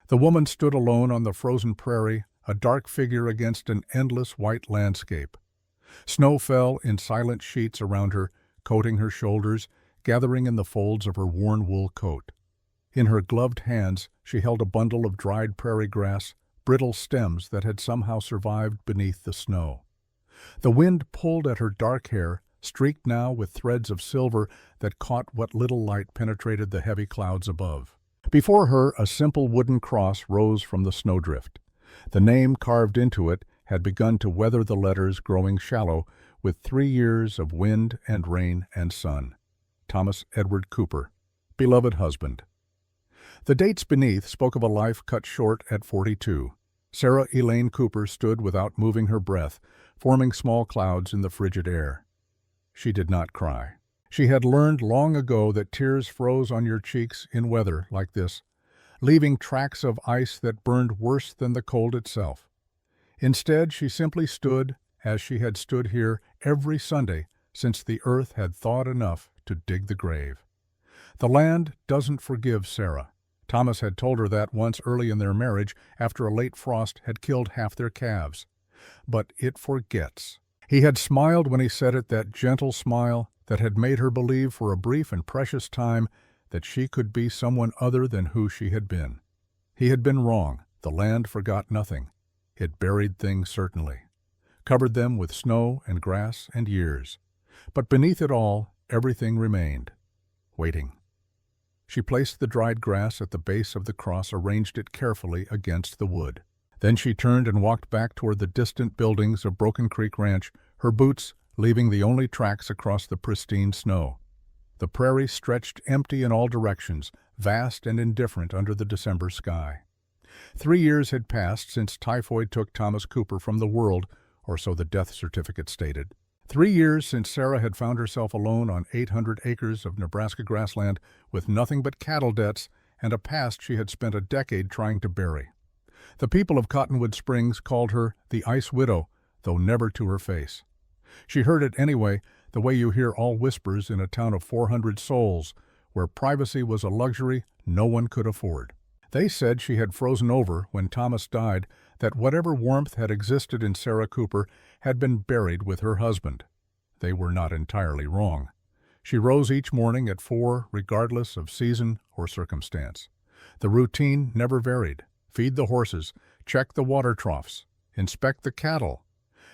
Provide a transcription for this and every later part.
The woman stood alone on the frozen prairie, a dark figure against an endless white landscape. Snow fell in silent sheets around her, coating her shoulders, gathering in the folds of her worn wool coat. In her gloved hands she held a bundle of dried prairie grass, brittle stems that had somehow survived beneath the snow. The wind pulled at her dark hair, streaked now with threads of silver that caught what little light penetrated the heavy clouds above. Before her, a simple wooden cross rose from the snowdrift. The name carved into it had begun to weather the letters, growing shallow with 3 years of wind and rain and sun. Thomas Edward Cooper, beloved husband. The dates beneath spoke of a life cut short at 42. Sarah Elaine Cooper stood without moving her breath, forming small clouds in the frigid air. She did not cry. She had learned long ago that tears froze on your cheeks in weather like this, leaving tracks of ice that burned worse than the cold itself. Instead, she simply stood as she had stood here every Sunday since the earth had thawed enough to dig the grave. The land doesn't forgive Sarah. Thomas had told her that once early in their marriage after a late frost had killed half their calves. But it forgets. He had smiled when he said it, that gentle smile that had made her believe for a brief and precious time that she could be someone other than who she had been. He had been wrong. The land forgot nothing. It buried things, certainly, covered them with snow and grass and years. But beneath it all, everything remained, waiting. She placed the dried grass at the base of the cross, arranged it carefully against the wood. Then she turned and walked back toward the distant buildings of Broken Creek Ranch, her boots leaving the only tracks across the pristine snow. The prairie stretched empty in all directions, vast and indifferent under the December sky. 3 years had passed since typhoid took Thomas Cooper from the world, or so the death certificate stated. 3 years since Sarah had found herself alone on 800 acres of Nebraska grassland with nothing but cattle debts and a past she had spent a decade trying to bury. The people of Cottonwood Springs called her the Ice Widow, though never to her face. She heard it anyway, the way you hear all whispers in a town of 400 souls, where privacy was a luxury no one could afford. They said she had frozen over when Thomas died, that whatever warmth had existed in Sarah Cooper had been buried with her husband. They were not entirely wrong. She rose each morning at 4, regardless of season or circumstance. The routine never varied. Feed the horses, check the water troughs, inspect the cattle,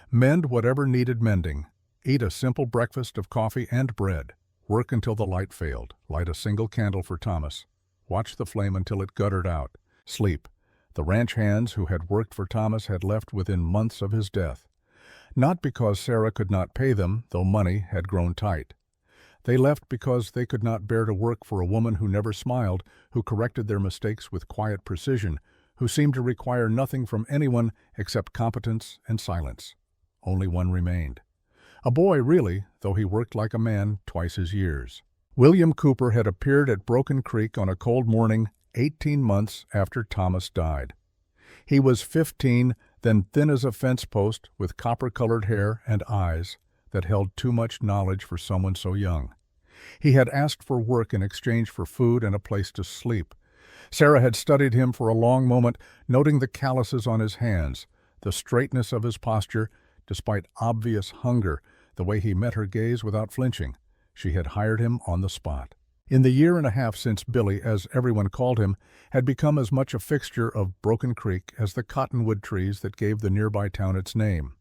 mend whatever needed mending, eat a simple breakfast of coffee and bread, work until the light failed, light a single candle for Thomas, watch the flame until it guttered out, sleep. The ranch hands who had worked for Thomas had left within months of his death. Not because Sarah could not pay them, though money had grown tight. They left because they could not bear to work for a woman who never smiled, who corrected their mistakes with quiet precision, who seemed to require nothing from anyone except competence and silence. Only one remained. A boy, really, though he worked like a man twice his years. William Cooper had appeared at Broken Creek on a cold morning 18 months after Thomas died. He was 15, then thin as a fence post, with copper-colored hair and eyes that held too much knowledge for someone so young. He had asked for work in exchange for food and a place to sleep. Sarah had studied him for a long moment, noting the calluses on his hands, the straightness of his posture, despite obvious hunger, the way he met her gaze without flinching. She had hired him on the spot. In the year and a half since Billy, as everyone called him, had become as much a fixture of Broken Creek as the cottonwood trees that gave the nearby town its name.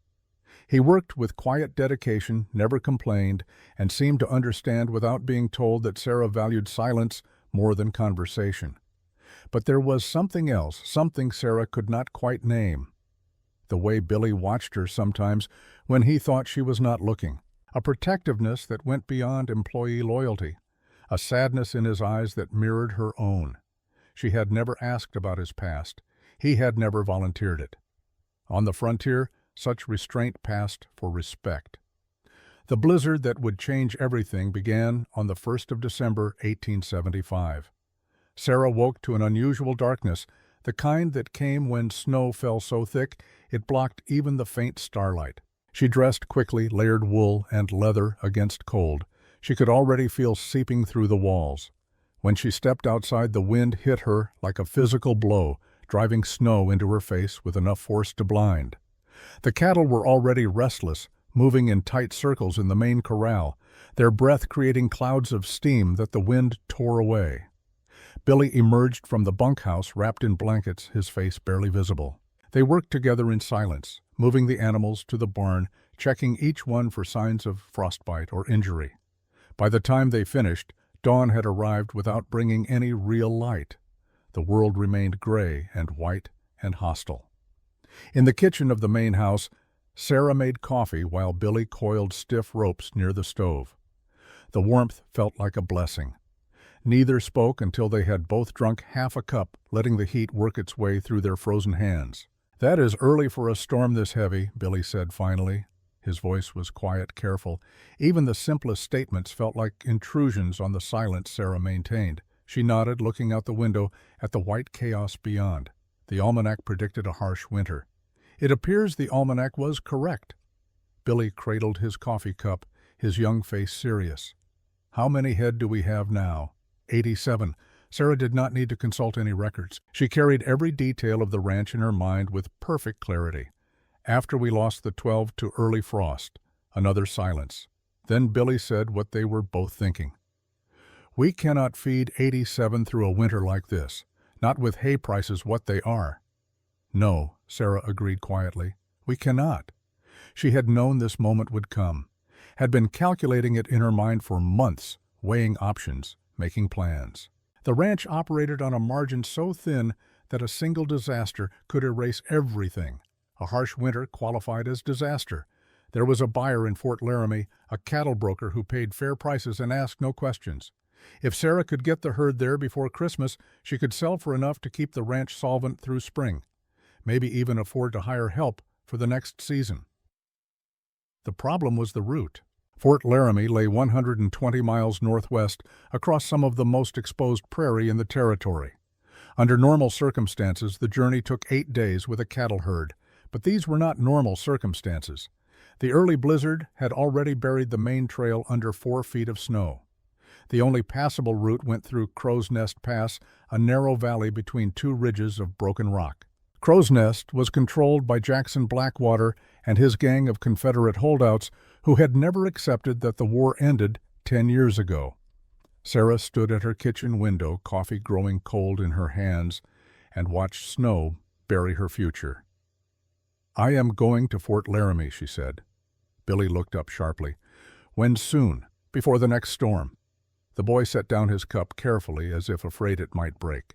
He worked with quiet dedication, never complained, and seemed to understand without being told that Sarah valued silence more than conversation. But there was something else, something Sarah could not quite name. The way Billy watched her sometimes when he thought she was not looking, a protectiveness that went beyond employee loyalty, a sadness in his eyes that mirrored her own. She had never asked about his past. He had never volunteered it. On the frontier, such restraint passed for respect. The blizzard that would change everything began on the 1st of December, 1875. Sarah woke to an unusual darkness, the kind that came when snow fell so thick it blocked even the faint starlight. She dressed quickly, layered wool and leather against cold. She could already feel seeping through the walls. When she stepped outside, the wind hit her like a physical blow, driving snow into her face with enough force to blind. The cattle were already restless, moving in tight circles in the main corral, their breath creating clouds of steam that the wind tore away. Billy emerged from the bunkhouse wrapped in blankets, his face barely visible. They worked together in silence, moving the animals to the barn, checking each one for signs of frostbite or injury. By the time they finished, dawn had arrived without bringing any real light. The world remained gray and white and hostile. In the kitchen of the main house, Sarah made coffee while Billy coiled stiff ropes near the stove. The warmth felt like a blessing. Neither spoke until they had both drunk half a cup, letting the heat work its way through their frozen hands. "That is early for a storm this heavy," Billy said finally. His voice was quiet, careful. Even the simplest statements felt like intrusions on the silence Sarah maintained. She nodded, looking out the window at the white chaos beyond. The almanac predicted a harsh winter. It appears the almanac was correct. Billy cradled his coffee cup, his young face serious. "How many head do we have now?" 87. Sarah did not need to consult any records. She carried every detail of the ranch in her mind with perfect clarity. After we lost the 12 to early frost, another silence. Then Billy said what they were both thinking. "We cannot feed 87 through a winter like this, not with hay prices what they are." "No," Sarah agreed quietly. "We cannot." She had known this moment would come, had been calculating it in her mind for months, weighing options, making plans. The ranch operated on a margin so thin that a single disaster could erase everything. A harsh winter qualified as disaster. There was a buyer in Fort Laramie, a cattle broker who paid fair prices and asked no questions. If Sarah could get the herd there before Christmas, she could sell for enough to keep the ranch solvent through spring, maybe even afford to hire help for the next season. The problem was the route. Fort Laramie lay 120 miles northwest across some of the most exposed prairie in the territory. Under normal circumstances, the journey took 8 days with a cattle herd, but these were not normal circumstances. The early blizzard had already buried the main trail under 4 feet of snow. The only passable route went through Crow's Nest Pass, a narrow valley between 2 ridges of broken rock. Crow's Nest was controlled by Jackson Blackwater and his gang of Confederate holdouts who had never accepted that the war ended 10 years ago. Sarah stood at her kitchen window, coffee growing cold in her hands, and watched snow bury her future. "I am going to Fort Laramie," she said. Billy looked up sharply. "When soon? Before the next storm?" The boy set down his cup carefully as if afraid it might break.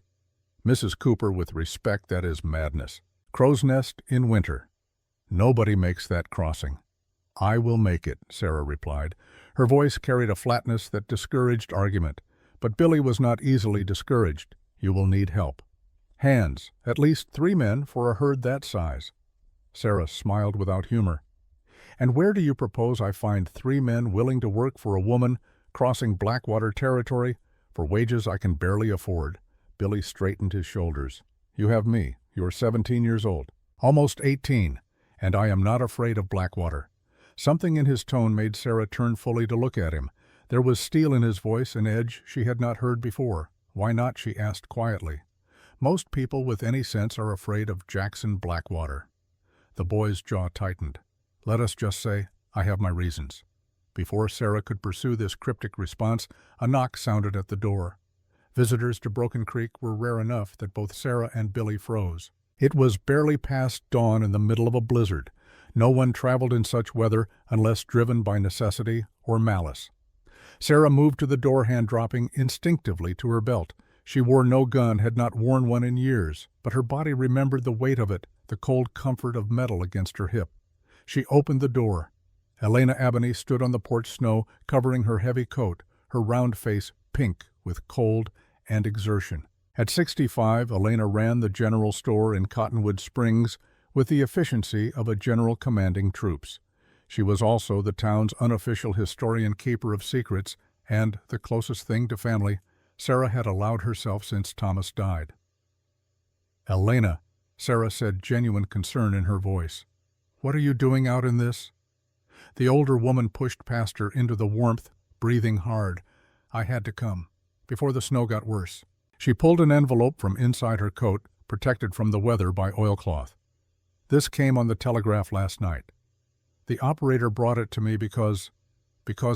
"Mrs. Cooper, with respect, that is madness. Crow's Nest in winter. Nobody makes that crossing." "I will make it," Sarah replied. Her voice carried a flatness that discouraged argument. But Billy was not easily discouraged. "You will need help. Hands, at least 3 men for a herd that size." Sarah smiled without humor. "And where do you propose I find 3 men willing to work for a woman crossing Blackwater territory for wages I can barely afford?" Billy straightened his shoulders. "You have me. You are 17 years old. Almost 18. And I am not afraid of Blackwater." Something in his tone made Sarah turn fully to look at him. There was steel in his voice, an edge she had not heard before. "Why not?" she asked quietly. "Most people with any sense are afraid of Jackson Blackwater." The boy's jaw tightened. "Let us just say, I have my reasons." Before Sarah could pursue this cryptic response, a knock sounded at the door. Visitors to Broken Creek were rare enough that both Sarah and Billy froze. It was barely past dawn in the middle of a blizzard. No one traveled in such weather unless driven by necessity or malice. Sarah moved to the door, hand dropping instinctively to her belt. She wore no gun, had not worn one in years, but her body remembered the weight of it, the cold comfort of metal against her hip. She opened the door. Elena Abney stood on the porch snow, covering her heavy coat, her round face pink with cold and exertion. At 65, Elena ran the general store in Cottonwood Springs with the efficiency of a general commanding troops. She was also the town's unofficial historian, keeper of secrets, and, the closest thing to family, Sarah had allowed herself since Thomas died. "Elena," Sarah said, genuine concern in her voice. "What are you doing out in this?" The older woman pushed past her into the warmth, breathing hard. "I had to come, before the snow got worse." She pulled an envelope from inside her coat, protected from the weather by oilcloth. This came on the telegraph last night. The operator brought it to me because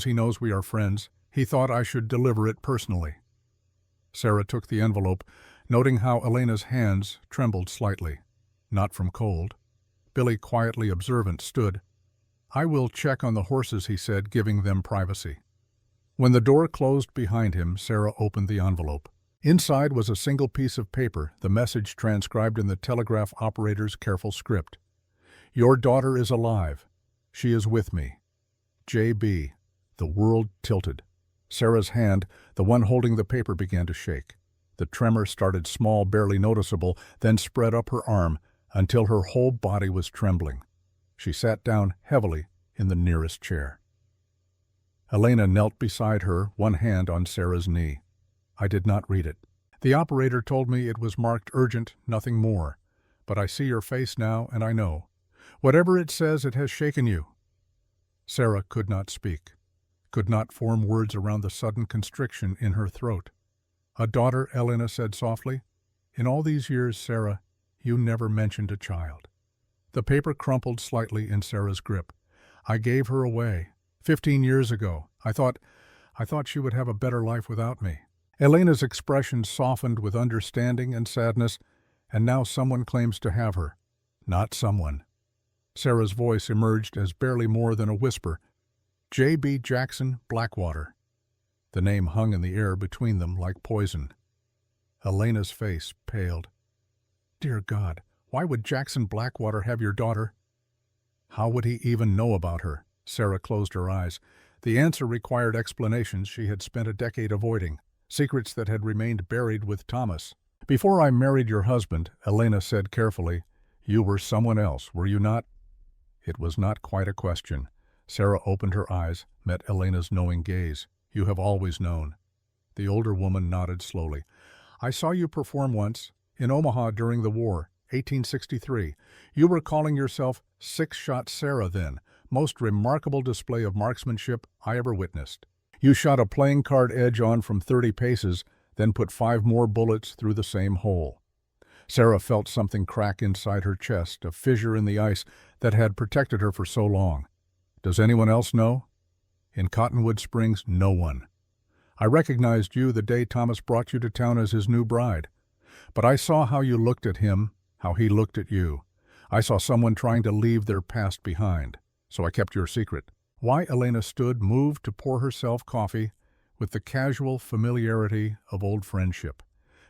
he knows we are friends, he thought I should deliver it personally." Sarah took the envelope, noting how Elena's hands trembled slightly. Not from cold. Billy, quietly observant, stood. "I will check on the horses," he said, giving them privacy. When the door closed behind him, Sarah opened the envelope. Inside was a single piece of paper, the message transcribed in the telegraph operator's careful script. "Your daughter is alive. She is with me. J.B." The world tilted. Sarah's hand, the one holding the paper, began to shake. The tremor started small, barely noticeable, then spread up her arm until her whole body was trembling. She sat down heavily in the nearest chair. Elena knelt beside her, one hand on Sarah's knee. "I did not read it. The operator told me it was marked urgent, nothing more. But I see your face now, and I know. Whatever it says, it has shaken you." Sarah could not speak, could not form words around the sudden constriction in her throat. "A daughter," Elena said softly. "In all these years, Sarah, you never mentioned a child." The paper crumpled slightly in Sarah's grip. "I gave her away 15 years ago. I thought she would have a better life without me." Elena's expression softened with understanding and sadness, "And now someone claims to have her." "Not someone." Sarah's voice emerged as barely more than a whisper. "J.B. Jackson Blackwater." The name hung in the air between them like poison. Elena's face paled. "Dear God, why would Jackson Blackwater have your daughter?" "How would he even know about her?" Sarah closed her eyes. The answer required explanations she had spent a decade avoiding, secrets that had remained buried with Thomas. "Before I married your husband," Elena said carefully, "you were someone else, were you not?" It was not quite a question. Sarah opened her eyes, met Elena's knowing gaze. "You have always known." The older woman nodded slowly. "I saw you perform once, in Omaha during the war, 1863. You were calling yourself Six-Shot Sarah then. Most remarkable display of marksmanship I ever witnessed. You shot a playing card edge on from 30 paces, then put 5 more bullets through the same hole." Sarah felt something crack inside her chest, a fissure in the ice that had protected her for so long. "Does anyone else know?" "In Cottonwood Springs, no one. I recognized you the day Thomas brought you to town as his new bride. But I saw how you looked at him, how he looked at you. I saw someone trying to leave their past behind. So I kept your secret." Why Elena stood, moved to pour herself coffee, with the casual familiarity of old friendship.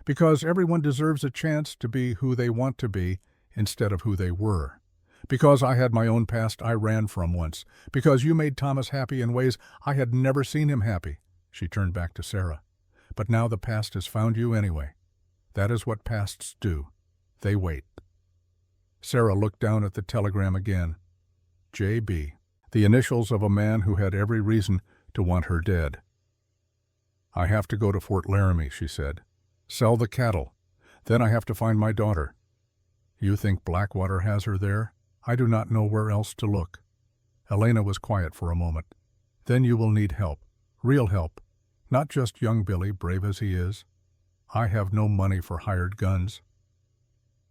"Because everyone deserves a chance to be who they want to be instead of who they were. Because I had my own past I ran from once. Because you made Thomas happy in ways I had never seen him happy." She turned back to Sarah. "But now the past has found you anyway. That is what pasts do. They wait." Sarah looked down at the telegram again. J.B., the initials of a man who had every reason to want her dead. "I have to go to Fort Laramie," she said. "Sell the cattle. Then I have to find my daughter." "You think Blackwater has her there? I do not know where else to look." Elena was quiet for a moment. "Then you will need help. Real help. Not just young Billy, brave as he is. I have no money for hired guns."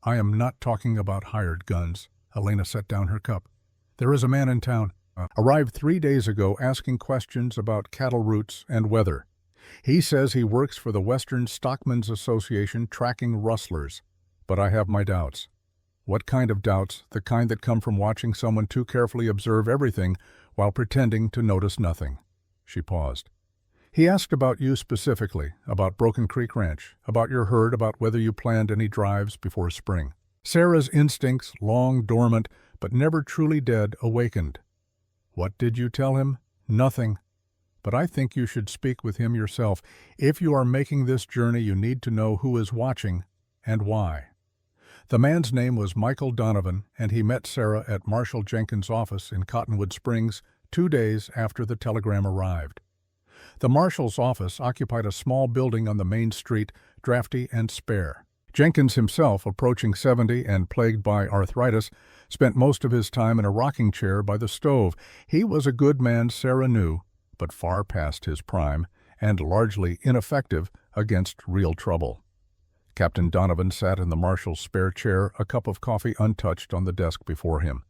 "I am not talking about hired guns." Elena set down her cup. "There is a man in town. Arrived 3 days ago asking questions about cattle routes and weather. He says he works for the Western Stockmen's Association tracking rustlers. But I have my doubts." "What kind of doubts?" "The kind that come from watching someone too carefully observe everything while pretending to notice nothing." She paused. "He asked about you specifically, about Broken Creek Ranch, about your herd, about whether you planned any drives before spring." Sarah's instincts, long dormant but never truly dead, awakened. "What did you tell him?" "Nothing. But I think you should speak with him yourself. If you are making this journey, you need to know who is watching and why." The man's name was Michael Donovan, and he met Sarah at Marshall Jenkins' office in Cottonwood Springs 2 days after the telegram arrived. The marshal's office occupied a small building on the main street, drafty and spare. Jenkins himself, approaching 70 and plagued by arthritis, spent most of his time in a rocking chair by the stove. He was a good man, Sarah knew, but far past his prime, and largely ineffective against real trouble. Captain Donovan sat in the marshal's spare chair, a cup of coffee untouched on the desk before him.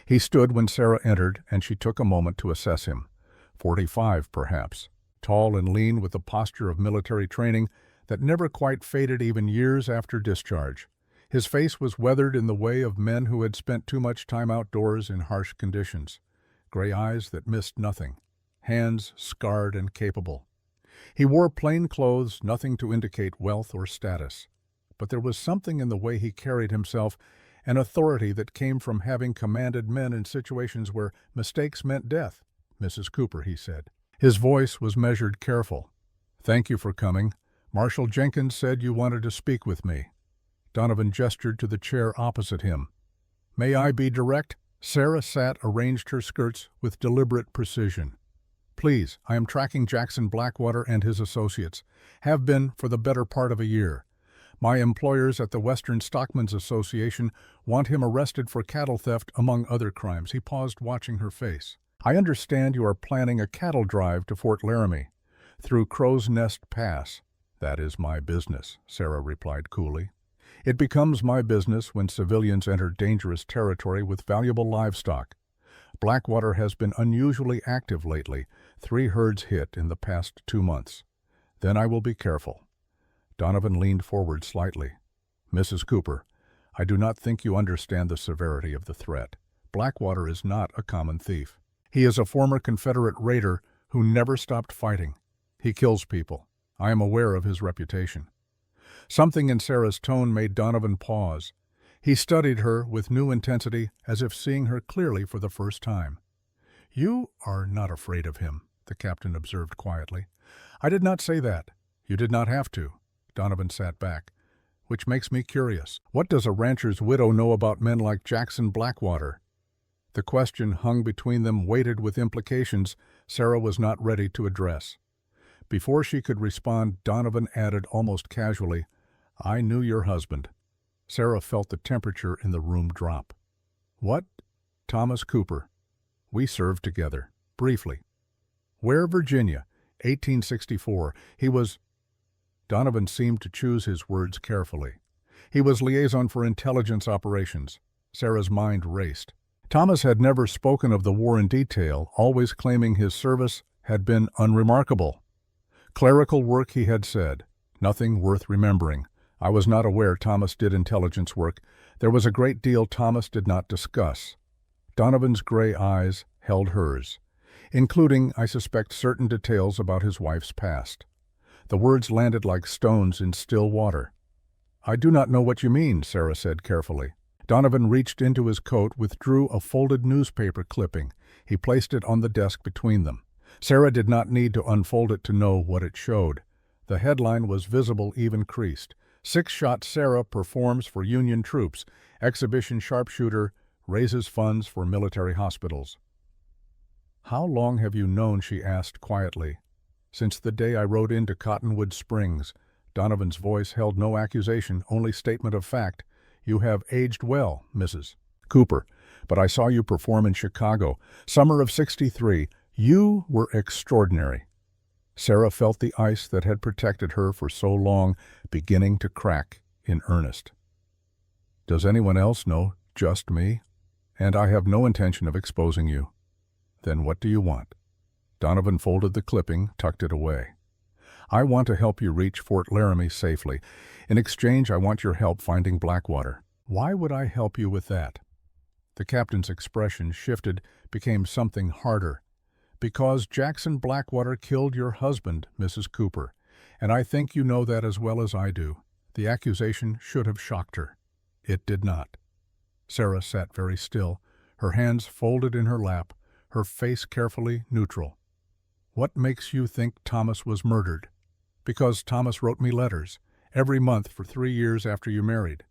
He stood when Sarah entered, and she took a moment to assess him. 45, perhaps. Tall and lean with the posture of military training that never quite faded even years after discharge. His face was weathered in the way of men who had spent too much time outdoors in harsh conditions. Gray eyes that missed nothing. Hands scarred and capable. He wore plain clothes, nothing to indicate wealth or status. But there was something in the way he carried himself, an authority that came from having commanded men in situations where mistakes meant death. "Mrs. Cooper," he said. His voice was measured, careful. "Thank you for coming. Marshal Jenkins said you wanted to speak with me." Donovan gestured to the chair opposite him. "May I be direct?" Sarah arranged her skirts with deliberate precision. "Please, I am tracking Jackson Blackwater and his associates. Have been for the better part of a year. My employers at the Western Stockmen's Association want him arrested for cattle theft, among other crimes." He paused, watching her face. "I understand you are planning a cattle drive to Fort Laramie, through Crow's Nest Pass." "That is my business," Sarah replied coolly. "It becomes my business when civilians enter dangerous territory with valuable livestock. Blackwater has been unusually active lately, 3 herds hit in the past 2 months. Then I will be careful." Donovan leaned forward slightly. "Mrs. Cooper, I do not think you understand the severity of the threat. Blackwater is not a common thief. He is a former Confederate raider who never stopped fighting. He kills people. I am aware of his reputation." Something in Sarah's tone made Donovan pause. He studied her with new intensity, as if seeing her clearly for the first time. "You are not afraid of him," the captain observed quietly. "I did not say that. You did not have to." Donovan sat back. "Which makes me curious. What does a rancher's widow know about men like Jackson Blackwater?" The question hung between them, weighted with implications Sarah was not ready to address. Before she could respond, Donovan added almost casually, "I knew your husband." Sarah felt the temperature in the room drop. "What?" "Thomas Cooper. We served together, briefly." "Where, Virginia?" 1864. He was... Donovan seemed to choose his words carefully. "He was liaison for intelligence operations." Sarah's mind raced. Thomas had never spoken of the war in detail, always claiming his service had been unremarkable. Clerical work, he had said. Nothing worth remembering. I was not aware Thomas did intelligence work. There was a great deal Thomas did not discuss. Donovan's gray eyes held hers, including, I suspect, certain details about his wife's past. The words landed like stones in still water. "I do not know what you mean," Sarah said carefully. Donovan reached into his coat, withdrew a folded newspaper clipping. He placed it on the desk between them. Sarah did not need to unfold it to know what it showed. The headline was visible, even creased. "Six-Shot Sarah performs for Union troops. Exhibition sharpshooter raises funds for military hospitals." "How long have you known?" she asked quietly. "Since the day I rode into Cottonwood Springs." Donovan's voice held no accusation, only statement of fact. "You have aged well, Mrs. Cooper, but I saw you perform in Chicago, summer of '63. You were extraordinary." Sarah felt the ice that had protected her for so long beginning to crack in earnest. "Does anyone else know? Just me? And I have no intention of exposing you." "Then what do you want?" Donovan folded the clipping, tucked it away. "I want to help you reach Fort Laramie safely. In exchange, I want your help finding Blackwater." "Why would I help you with that?" The captain's expression shifted, became something harder. "Because Jackson Blackwater killed your husband, Mrs. Cooper, and I think you know that as well as I do." The accusation should have shocked her. It did not. Sarah sat very still, her hands folded in her lap, her face carefully neutral. "What makes you think Thomas was murdered?" "Because Thomas wrote me letters, every month for 3 years after you married."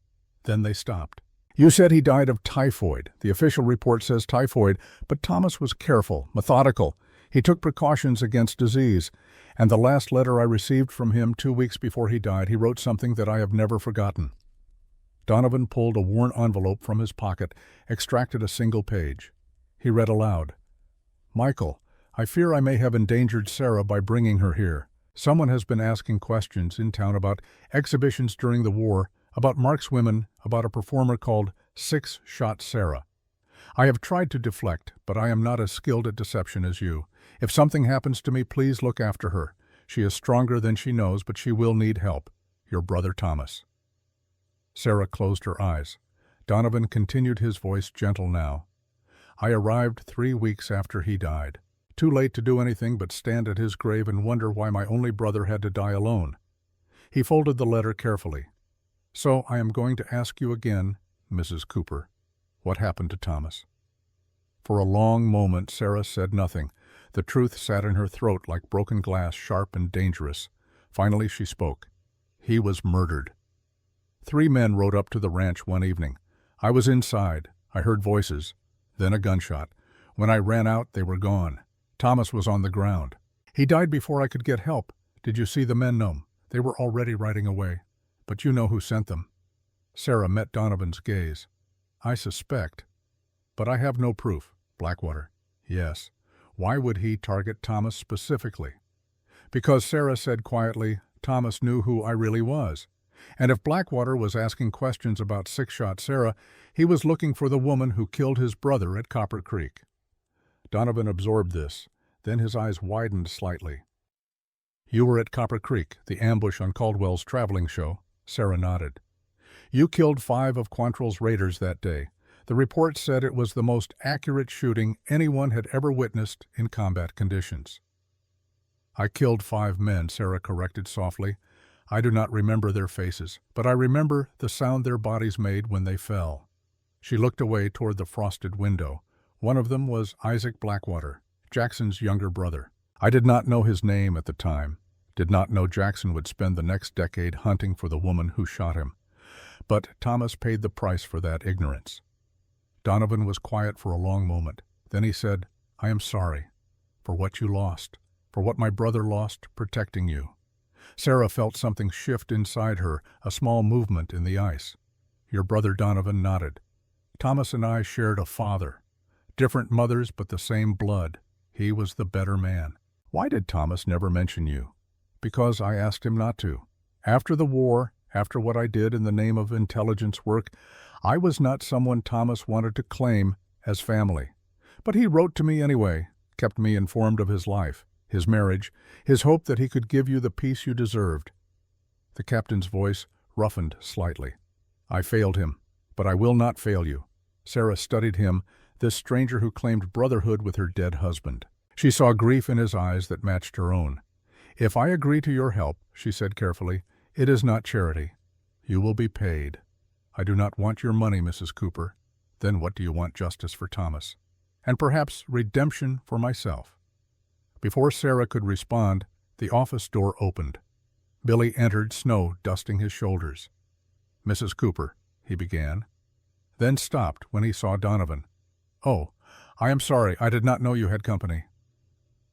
Then they stopped. "You said he died of typhoid. The official report says typhoid, but Thomas was careful, methodical. He took precautions against disease. And the last letter I received from him 2 weeks before he died, he wrote something that I have never forgotten." Donovan pulled a worn envelope from his pocket, extracted a single page. He read aloud. "Michael, I fear I may have endangered Sarah by bringing her here. Someone has been asking questions in town about exhibitions during the war, about markswomen, about a performer called Six Shot Sarah. I have tried to deflect, but I am not as skilled at deception as you. If something happens to me, please look after her. She is stronger than she knows, but she will need help. Your brother Thomas." Sarah closed her eyes. Donovan continued, his voice gentle now. "I arrived 3 weeks after he died. Too late to do anything but stand at his grave and wonder why my only brother had to die alone." He folded the letter carefully. "So I am going to ask you again, Mrs. Cooper, what happened to Thomas?" For a long moment Sarah said nothing. The truth sat in her throat like broken glass, sharp and dangerous. Finally she spoke. "He was murdered. 3 men rode up to the ranch one evening. I was inside. I heard voices, then a gunshot. When I ran out, they were gone. Thomas was on the ground. He died before I could get help. Did you see the men? No. They were already riding away. But you know who sent them." Sarah met Donovan's gaze. "I suspect, but I have no proof." "Blackwater." "Yes. Why would he target Thomas specifically?" "Because," Sarah said quietly, "Thomas knew who I really was. And if Blackwater was asking questions about Six Shot Sarah, he was looking for the woman who killed his brother at Copper Creek." Donovan absorbed this. Then his eyes widened slightly. "You were at Copper Creek, the ambush on Caldwell's traveling show?" Sarah nodded. "You killed 5 of Quantrill's raiders that day. The report said it was the most accurate shooting anyone had ever witnessed in combat conditions." "I killed 5 men," Sarah corrected softly. "I do not remember their faces, but I remember the sound their bodies made when they fell." She looked away toward the frosted window. "One of them was Isaac Blackwater, Jackson's younger brother. I did not know his name at the time, did not know Jackson would spend the next decade hunting for the woman who shot him. But Thomas paid the price for that ignorance." Donovan was quiet for a long moment. Then he said, "I am sorry for what you lost, for what my brother lost protecting you." Sarah felt something shift inside her, a small movement in the ice. Your brother Donovan nodded. "Thomas and I shared a father. Different mothers, but the same blood. He was the better man." "Why did Thomas never mention you?" "Because I asked him not to. After the war, after what I did in the name of intelligence work, I was not someone Thomas wanted to claim as family. But he wrote to me anyway, kept me informed of his life, his marriage, his hope that he could give you the peace you deserved." The captain's voice roughened slightly. "I failed him, but I will not fail you." Sarah studied him, this stranger who claimed brotherhood with her dead husband. She saw grief in his eyes that matched her own. "If I agree to your help," she said carefully, "it is not charity. You will be paid. I do not want your money, Mrs. Cooper. Then what do you want? Justice for Thomas. And perhaps redemption for myself." Before Sarah could respond, the office door opened. Billy entered, snow dusting his shoulders. "Mrs. Cooper," he began, then stopped when he saw Donovan. "Oh, I am sorry. I did not know you had company."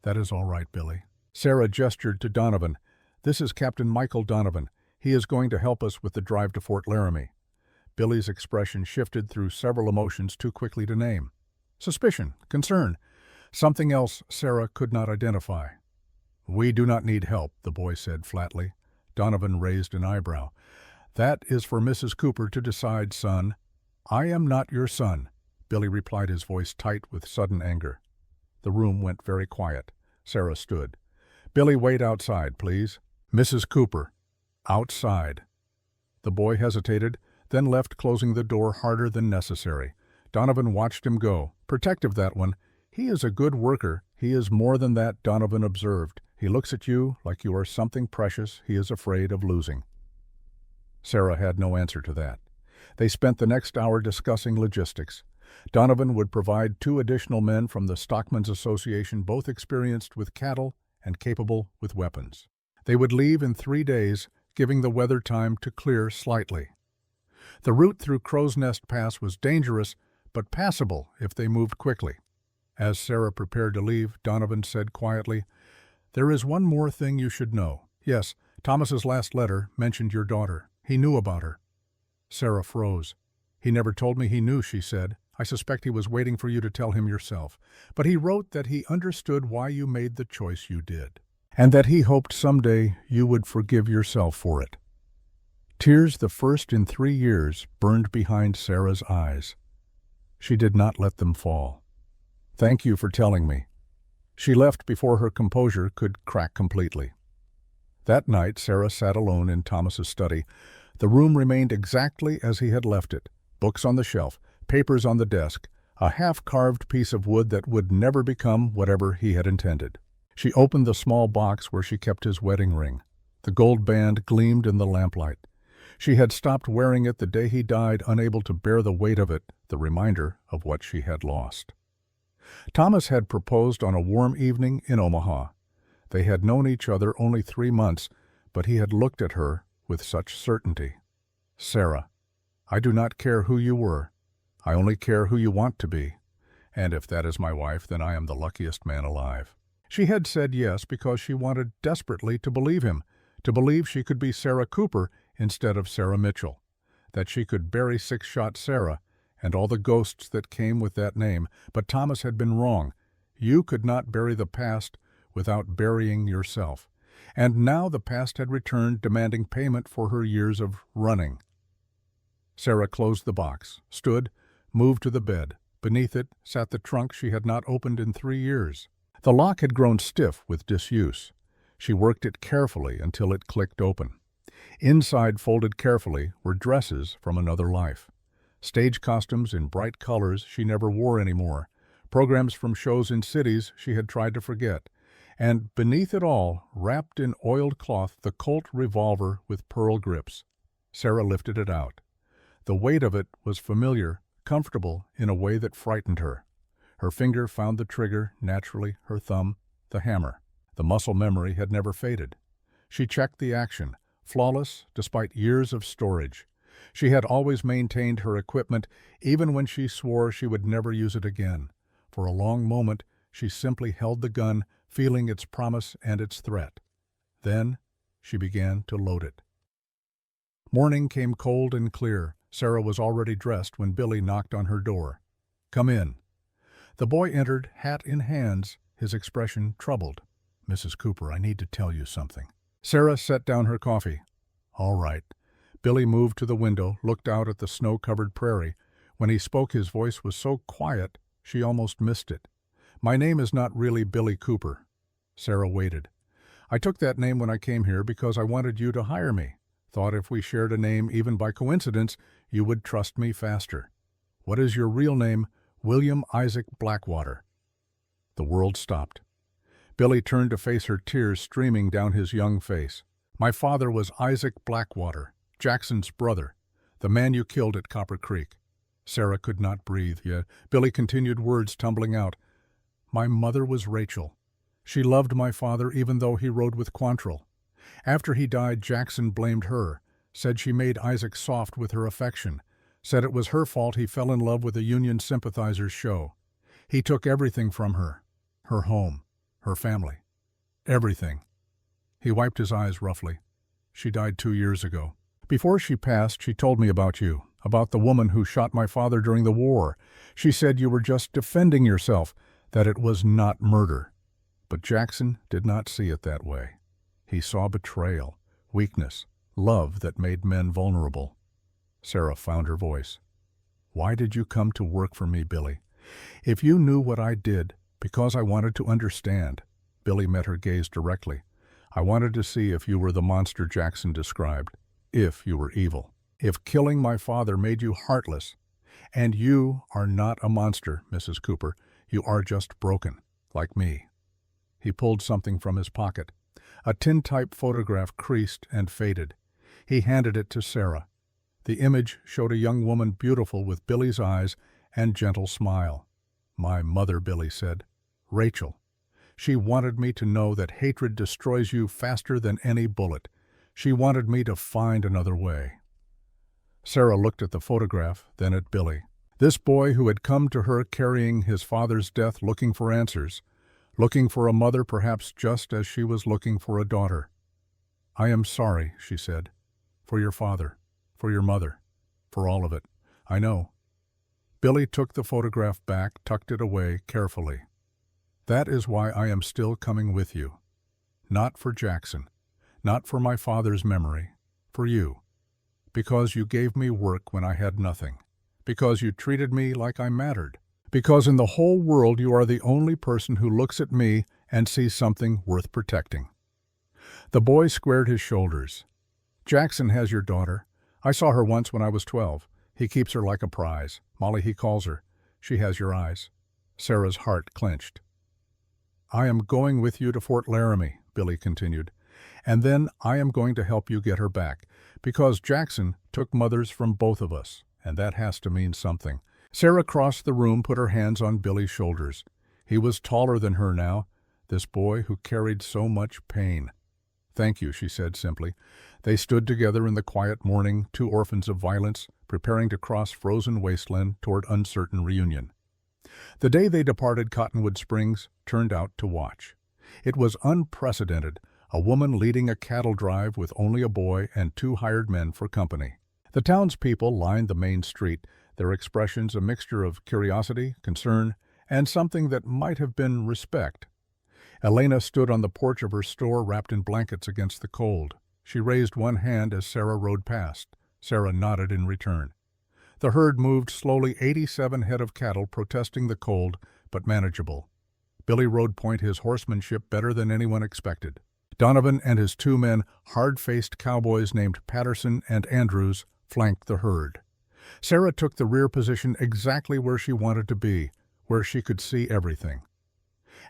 "That is all right, Billy." Sarah gestured to Donovan. "This is Captain Michael Donovan. He is going to help us with the drive to Fort Laramie." Billy's expression shifted through several emotions too quickly to name. Suspicion, concern, something else Sarah could not identify. "We do not need help," the boy said flatly. Donovan raised an eyebrow. "That is for Mrs. Cooper to decide, son." "I am not your son," Billy replied, his voice tight with sudden anger. The room went very quiet. Sarah stood. "Billy, wait outside, please." "Mrs. Cooper." "Outside." The boy hesitated, then left, closing the door harder than necessary. Donovan watched him go. Protective, that one. "He is a good worker. He is more than that," Donovan observed. "He looks at you like you are something precious he is afraid of losing." Sarah had no answer to that. They spent the next hour discussing logistics. Donovan would provide 2 additional men from the Stockmen's Association, both experienced with cattle and capable with weapons. They would leave in 3 days, giving the weather time to clear slightly. The route through Crow's Nest Pass was dangerous, but passable if they moved quickly. As Sarah prepared to leave, Donovan said quietly, "There is one more thing you should know. Yes, Thomas's last letter mentioned your daughter. He knew about her." Sarah froze. "He never told me he knew," she said. "I suspect he was waiting for you to tell him yourself. But he wrote that he understood why you made the choice you did. and that he hoped someday you would forgive yourself for it. Tears, the first in 3 years, burned behind Sarah's eyes. She did not let them fall. "Thank you for telling me." She left before her composure could crack completely. That night, Sarah sat alone in Thomas's study. The room remained exactly as he had left it. Books on the shelf, papers on the desk, a half-carved piece of wood that would never become whatever he had intended. She opened the small box where she kept his wedding ring. The gold band gleamed in the lamplight. She had stopped wearing it the day he died, unable to bear the weight of it, the reminder of what she had lost. Thomas had proposed on a warm evening in Omaha. They had known each other only 3 months, but he had looked at her with such certainty. "Sarah, I do not care who you were. I only care who you want to be. And if that is my wife, then I am the luckiest man alive." She had said yes because she wanted desperately to believe him, to believe she could be Sarah Cooper instead of Sarah Mitchell, that she could bury Six-Shot Sarah and all the ghosts that came with that name. But Thomas had been wrong. You could not bury the past without burying yourself. And now the past had returned, demanding payment for her years of running. Sarah closed the box, stood, moved to the bed. Beneath it sat the trunk she had not opened in 3 years. The lock had grown stiff with disuse. She worked it carefully until it clicked open. Inside, folded carefully, were dresses from another life. Stage costumes in bright colors she never wore anymore. Programs from shows in cities she had tried to forget. And beneath it all, wrapped in oiled cloth, the Colt revolver with pearl grips. Sarah lifted it out. The weight of it was familiar, comfortable in a way that frightened her. Her finger found the trigger, naturally, her thumb, the hammer. The muscle memory had never faded. She checked the action, flawless despite years of storage. She had always maintained her equipment, even when she swore she would never use it again. For a long moment, she simply held the gun, feeling its promise and its threat. Then she began to load it. Morning came cold and clear. Sarah was already dressed when Billy knocked on her door. "Come in." The boy entered, hat in hands, his expression troubled. "Mrs. Cooper, I need to tell you something." Sarah set down her coffee. "All right." Billy moved to the window, looked out at the snow-covered prairie. When he spoke, his voice was so quiet she almost missed it. "My name is not really Billy Cooper." Sarah waited. "I took that name when I came here because I wanted you to hire me. Thought if we shared a name, even by coincidence, you would trust me faster. What is your real name?" "William Isaac Blackwater." The world stopped. Billy turned to face her, tears streaming down his young face. "My father was Isaac Blackwater, Jackson's brother, the man you killed at Copper Creek." Sarah could not breathe, yet Billy continued, words tumbling out. "My mother was Rachel. She loved my father even though he rode with Quantrill. After he died, Jackson blamed her, said she made Isaac soft with her affection, said it was her fault he fell in love with a Union sympathizer's show. He took everything from her home, her family, everything." He wiped his eyes roughly. "She died 2 years ago. Before she passed, she told me about you, about the woman who shot my father during the war. She said you were just defending yourself, that it was not murder." But Jackson did not see it that way. He saw betrayal, weakness, love that made men vulnerable. Sarah found her voice. "Why did you come to work for me, Billy? If you knew what I did, because I wanted to understand." Billy met her gaze directly. "I wanted to see if you were the monster Jackson described, if you were evil, if killing my father made you heartless. And you are not a monster, Mrs. Cooper. You are just broken, like me." He pulled something from his pocket. A tintype photograph, creased and faded. He handed it to Sarah. The image showed a young woman beautiful with Billy's eyes and gentle smile. "My mother," Billy said. "Rachel. She wanted me to know that hatred destroys you faster than any bullet. She wanted me to find another way." Sarah looked at the photograph, then at Billy. This boy who had come to her carrying his father's death, looking for answers, looking for a mother perhaps just as she was looking for a daughter. "I am sorry," she said, "for your father, for your mother, for all of it. I know." Billy took the photograph back, tucked it away carefully. "That is why I am still coming with you. Not for Jackson. Not for my father's memory. For you. Because you gave me work when I had nothing. Because you treated me like I mattered. Because in the whole world you are the only person who looks at me and sees something worth protecting." The boy squared his shoulders. "Jackson has your daughter. I saw her once when I was 12. He keeps her like a prize. Molly, he calls her. She has your eyes." Sarah's heart clenched. "I am going with you to Fort Laramie," Billy continued, "and then I am going to help you get her back, because Jackson took mothers from both of us, and that has to mean something." Sarah crossed the room, put her hands on Billy's shoulders. He was taller than her now, this boy who carried so much pain. "Thank you," she said simply. They stood together in the quiet morning, two orphans of violence, preparing to cross frozen wasteland toward uncertain reunion. The day they departed Cottonwood Springs turned out to watch. It was unprecedented, a woman leading a cattle drive with only a boy and 2 hired men for company. The townspeople lined the main street, their expressions a mixture of curiosity, concern, and something that might have been respect. Elena stood on the porch of her store wrapped in blankets against the cold. She raised one hand as Sarah rode past. Sarah nodded in return. The herd moved slowly, 87 head of cattle protesting the cold, but manageable. Billy rode point his horsemanship better than anyone expected. Donovan and his 2 men, hard-faced cowboys named Patterson and Andrews, flanked the herd. Sarah took the rear position exactly where she wanted to be, where she could see everything.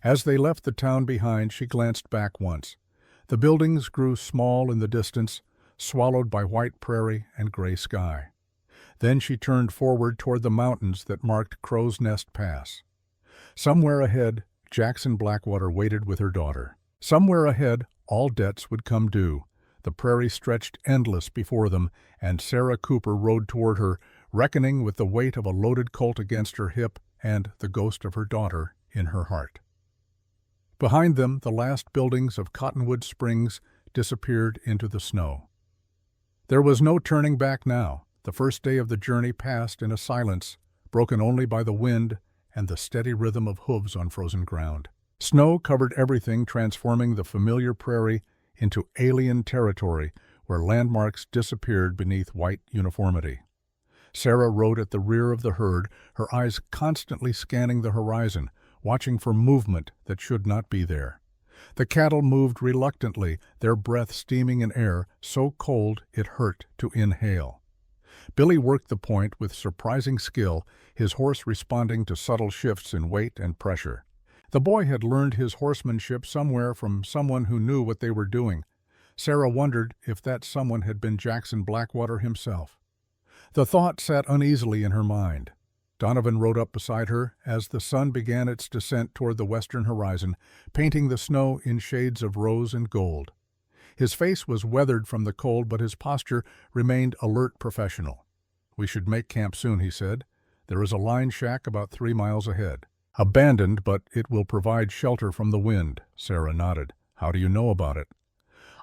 As they left the town behind, she glanced back once. The buildings grew small in the distance, swallowed by white prairie and gray sky. Then she turned forward toward the mountains that marked Crow's Nest Pass. Somewhere ahead, Jackson Blackwater waited with her daughter. Somewhere ahead, all debts would come due. The prairie stretched endless before them, and Sarah Cooper rode toward her, reckoning with the weight of a loaded Colt against her hip and the ghost of her daughter in her heart. Behind them, the last buildings of Cottonwood Springs disappeared into the snow. There was no turning back now. The first day of the journey passed in a silence, broken only by the wind and the steady rhythm of hooves on frozen ground. Snow covered everything, transforming the familiar prairie into alien territory where landmarks disappeared beneath white uniformity. Sarah rode at the rear of the herd, her eyes constantly scanning the horizon, watching for movement that should not be there. The cattle moved reluctantly, their breath steaming in air so cold it hurt to inhale. Billy worked the point with surprising skill, his horse responding to subtle shifts in weight and pressure. The boy had learned his horsemanship somewhere from someone who knew what they were doing. Sarah wondered if that someone had been Jackson Blackwater himself. The thought sat uneasily in her mind. Donovan rode up beside her as the sun began its descent toward the western horizon, painting the snow in shades of rose and gold. His face was weathered from the cold, but his posture remained alert, professional. "We should make camp soon," he said. "There is a line shack about 3 miles ahead." "Abandoned, but it will provide shelter from the wind," Sarah nodded. "How do you know about it?"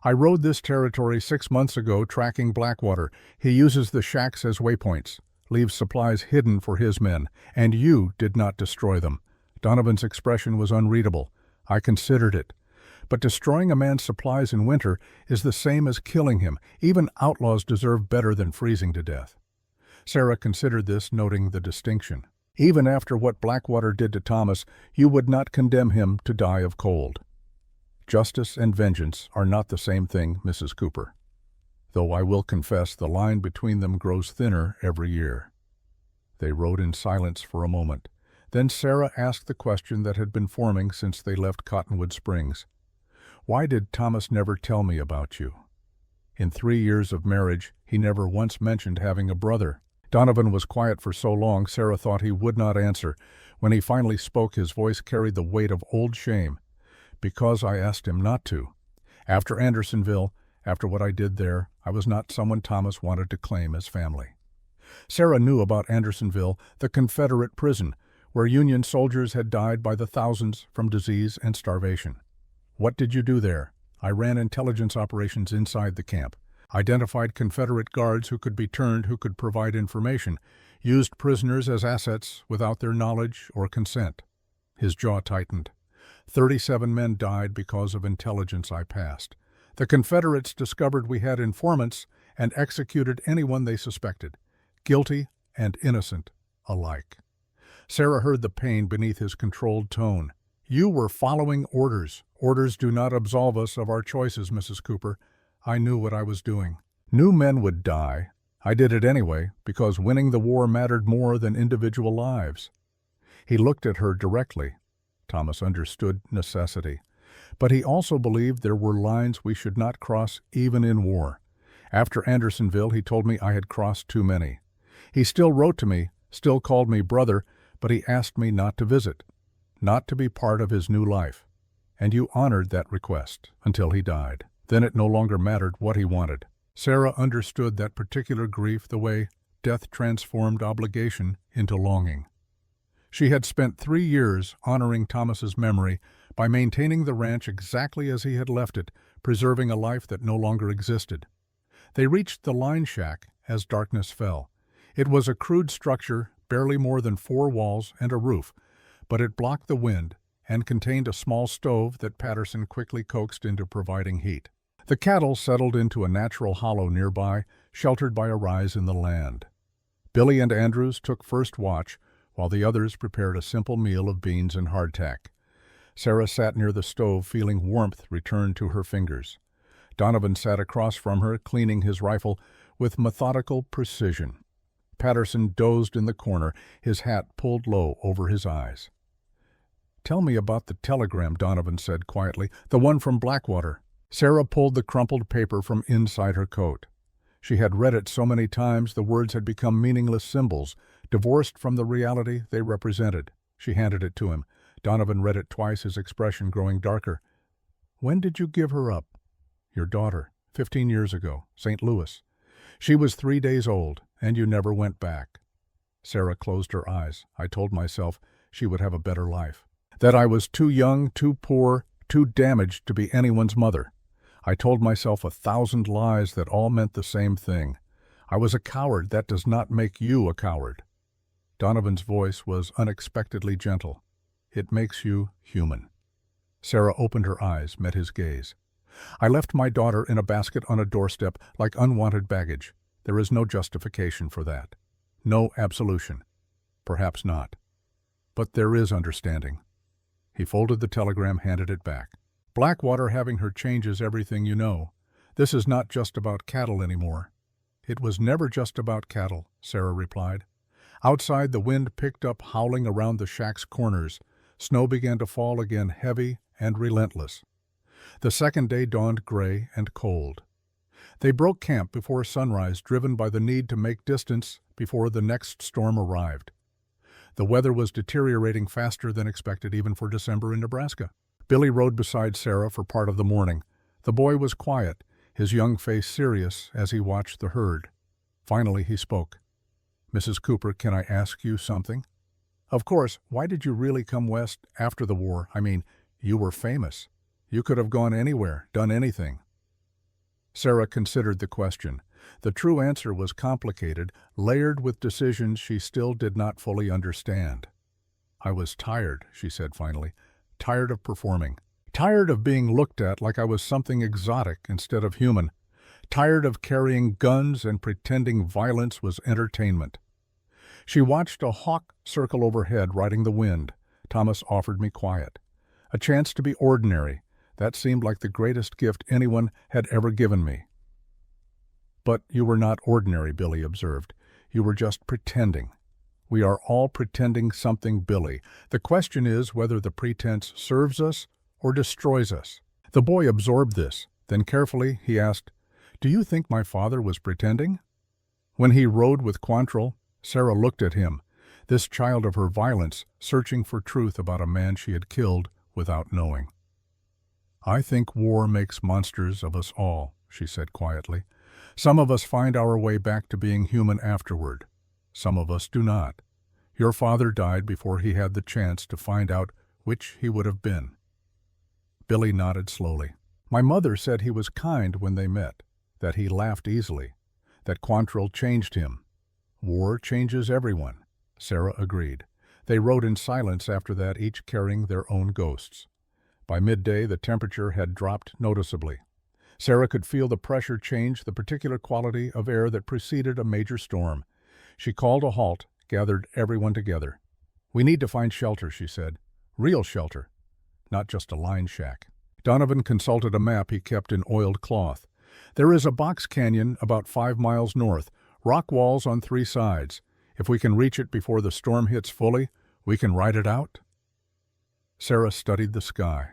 "I rode this territory 6 months ago tracking Blackwater. He uses the shacks as waypoints, leaves supplies hidden for his men, and you did not destroy them." Donovan's expression was unreadable. "I considered it. But destroying a man's supplies in winter is the same as killing him. Even outlaws deserve better than freezing to death." Sarah considered this, noting the distinction. "Even after what Blackwater did to Thomas, you would not condemn him to die of cold." "Justice and vengeance are not the same thing, Mrs. Cooper. Though I will confess the line between them grows thinner every year." They rode in silence for a moment. Then Sarah asked the question that had been forming since they left Cottonwood Springs. "Why did Thomas never tell me about you?" In 3 years of marriage, he never once mentioned having a brother. Donovan was quiet for so long, Sarah thought he would not answer. When he finally spoke, his voice carried the weight of old shame. "Because I asked him not to. After Andersonville, after what I did there, I was not someone Thomas wanted to claim as family." Sarah knew about Andersonville, the Confederate prison, where Union soldiers had died by the thousands from disease and starvation. "What did you do there?" "I ran intelligence operations inside the camp. Identified Confederate guards who could be turned, who could provide information, used prisoners as assets without their knowledge or consent." His jaw tightened. 37 men died because of intelligence I passed. The Confederates discovered we had informants and executed anyone they suspected, guilty and innocent alike. Sarah heard the pain beneath his controlled tone. You were following orders. Orders do not absolve us of our choices, Mrs. Cooper. I knew what I was doing. Knew men would die. I did it anyway, because winning the war mattered more than individual lives. He looked at her directly. Thomas understood necessity. But he also believed there were lines we should not cross even in war. After Andersonville, he told me I had crossed too many. He still wrote to me, still called me brother, but he asked me not to visit, not to be part of his new life. And you honored that request until he died. Then it no longer mattered what he wanted. Sarah understood that particular grief the way death transformed obligation into longing. She had spent 3 years honoring Thomas's memory by maintaining the ranch exactly as he had left it, preserving a life that no longer existed. They reached the line shack as darkness fell. It was a crude structure, barely more than 4 walls and a roof, but it blocked the wind and contained a small stove that Patterson quickly coaxed into providing heat. The cattle settled into a natural hollow nearby, sheltered by a rise in the land. Billy and Andrews took first watch, while the others prepared a simple meal of beans and hardtack. Sarah sat near the stove, feeling warmth return to her fingers. Donovan sat across from her, cleaning his rifle with methodical precision. Patterson dozed in the corner, his hat pulled low over his eyes. "Tell me about the telegram," Donovan said quietly, "the one from Blackwater." Sarah pulled the crumpled paper from inside her coat. She had read it so many times the words had become meaningless symbols, divorced from the reality they represented. She handed it to him. Donovan read it twice, his expression growing darker. "When did you give her up?" "Your daughter, 15 years ago, St. Louis. She was 3 days old, and you never went back." Sarah closed her eyes. "I told myself she would have a better life. That I was too young, too poor, too damaged to be anyone's mother. I told myself 1,000 lies that all meant the same thing. I was a coward. That does not make you a coward." Donovan's voice was unexpectedly gentle. "It makes you human." Sarah opened her eyes, met his gaze. "I left my daughter in a basket on a doorstep like unwanted baggage. There is no justification for that. No absolution. Perhaps not. But there is understanding." He folded the telegram, handed it back. "Blackwater having her changes everything you know. This is not just about cattle anymore." "It was never just about cattle," Sarah replied. Outside, the wind picked up, howling around the shack's corners. Snow began to fall again, heavy and relentless. The second day dawned gray and cold. They broke camp before sunrise, driven by the need to make distance before the next storm arrived. The weather was deteriorating faster than expected, even for December in Nebraska. Billy rode beside Sarah for part of the morning. The boy was quiet, his young face serious as he watched the herd. Finally he spoke. "Mrs. Cooper, can I ask you something?" "Of course. Why did you really come west after the war? I mean, you were famous. You could have gone anywhere, done anything." Sarah considered the question. The true answer was complicated, layered with decisions she still did not fully understand. "I was tired," she said finally. "Tired of performing. Tired of being looked at like I was something exotic instead of human. Tired of carrying guns and pretending violence was entertainment." She watched a hawk circle overhead, riding the wind. Thomas offered me quiet. A chance to be ordinary. That seemed like the greatest gift anyone had ever given me. "But you were not ordinary," Billy observed. "You were just pretending. We are all pretending something, Billy. The question is whether the pretense serves us or destroys us." The boy absorbed this. Then carefully he asked, "Do you think my father was pretending?" When he rode with Quantrill, Sarah looked at him, this child of her violence, searching for truth about a man she had killed without knowing. "I think war makes monsters of us all," she said quietly. "Some of us find our way back to being human afterward. Some of us do not. Your father died before he had the chance to find out which he would have been." Billy nodded slowly. "My mother said he was kind when they met, that he laughed easily, that Quantrill changed him. War changes everyone," Sarah agreed. They rode in silence after that, each carrying their own ghosts. By midday, the temperature had dropped noticeably. Sarah could feel the pressure change, the particular quality of air that preceded a major storm. She called a halt, gathered everyone together. "We need to find shelter," she said. "Real shelter, not just a line shack." Donovan consulted a map he kept in oiled cloth. "There is a box canyon about 5 miles north, rock walls on 3 sides. If we can reach it before the storm hits fully, we can ride it out." Sarah studied the sky.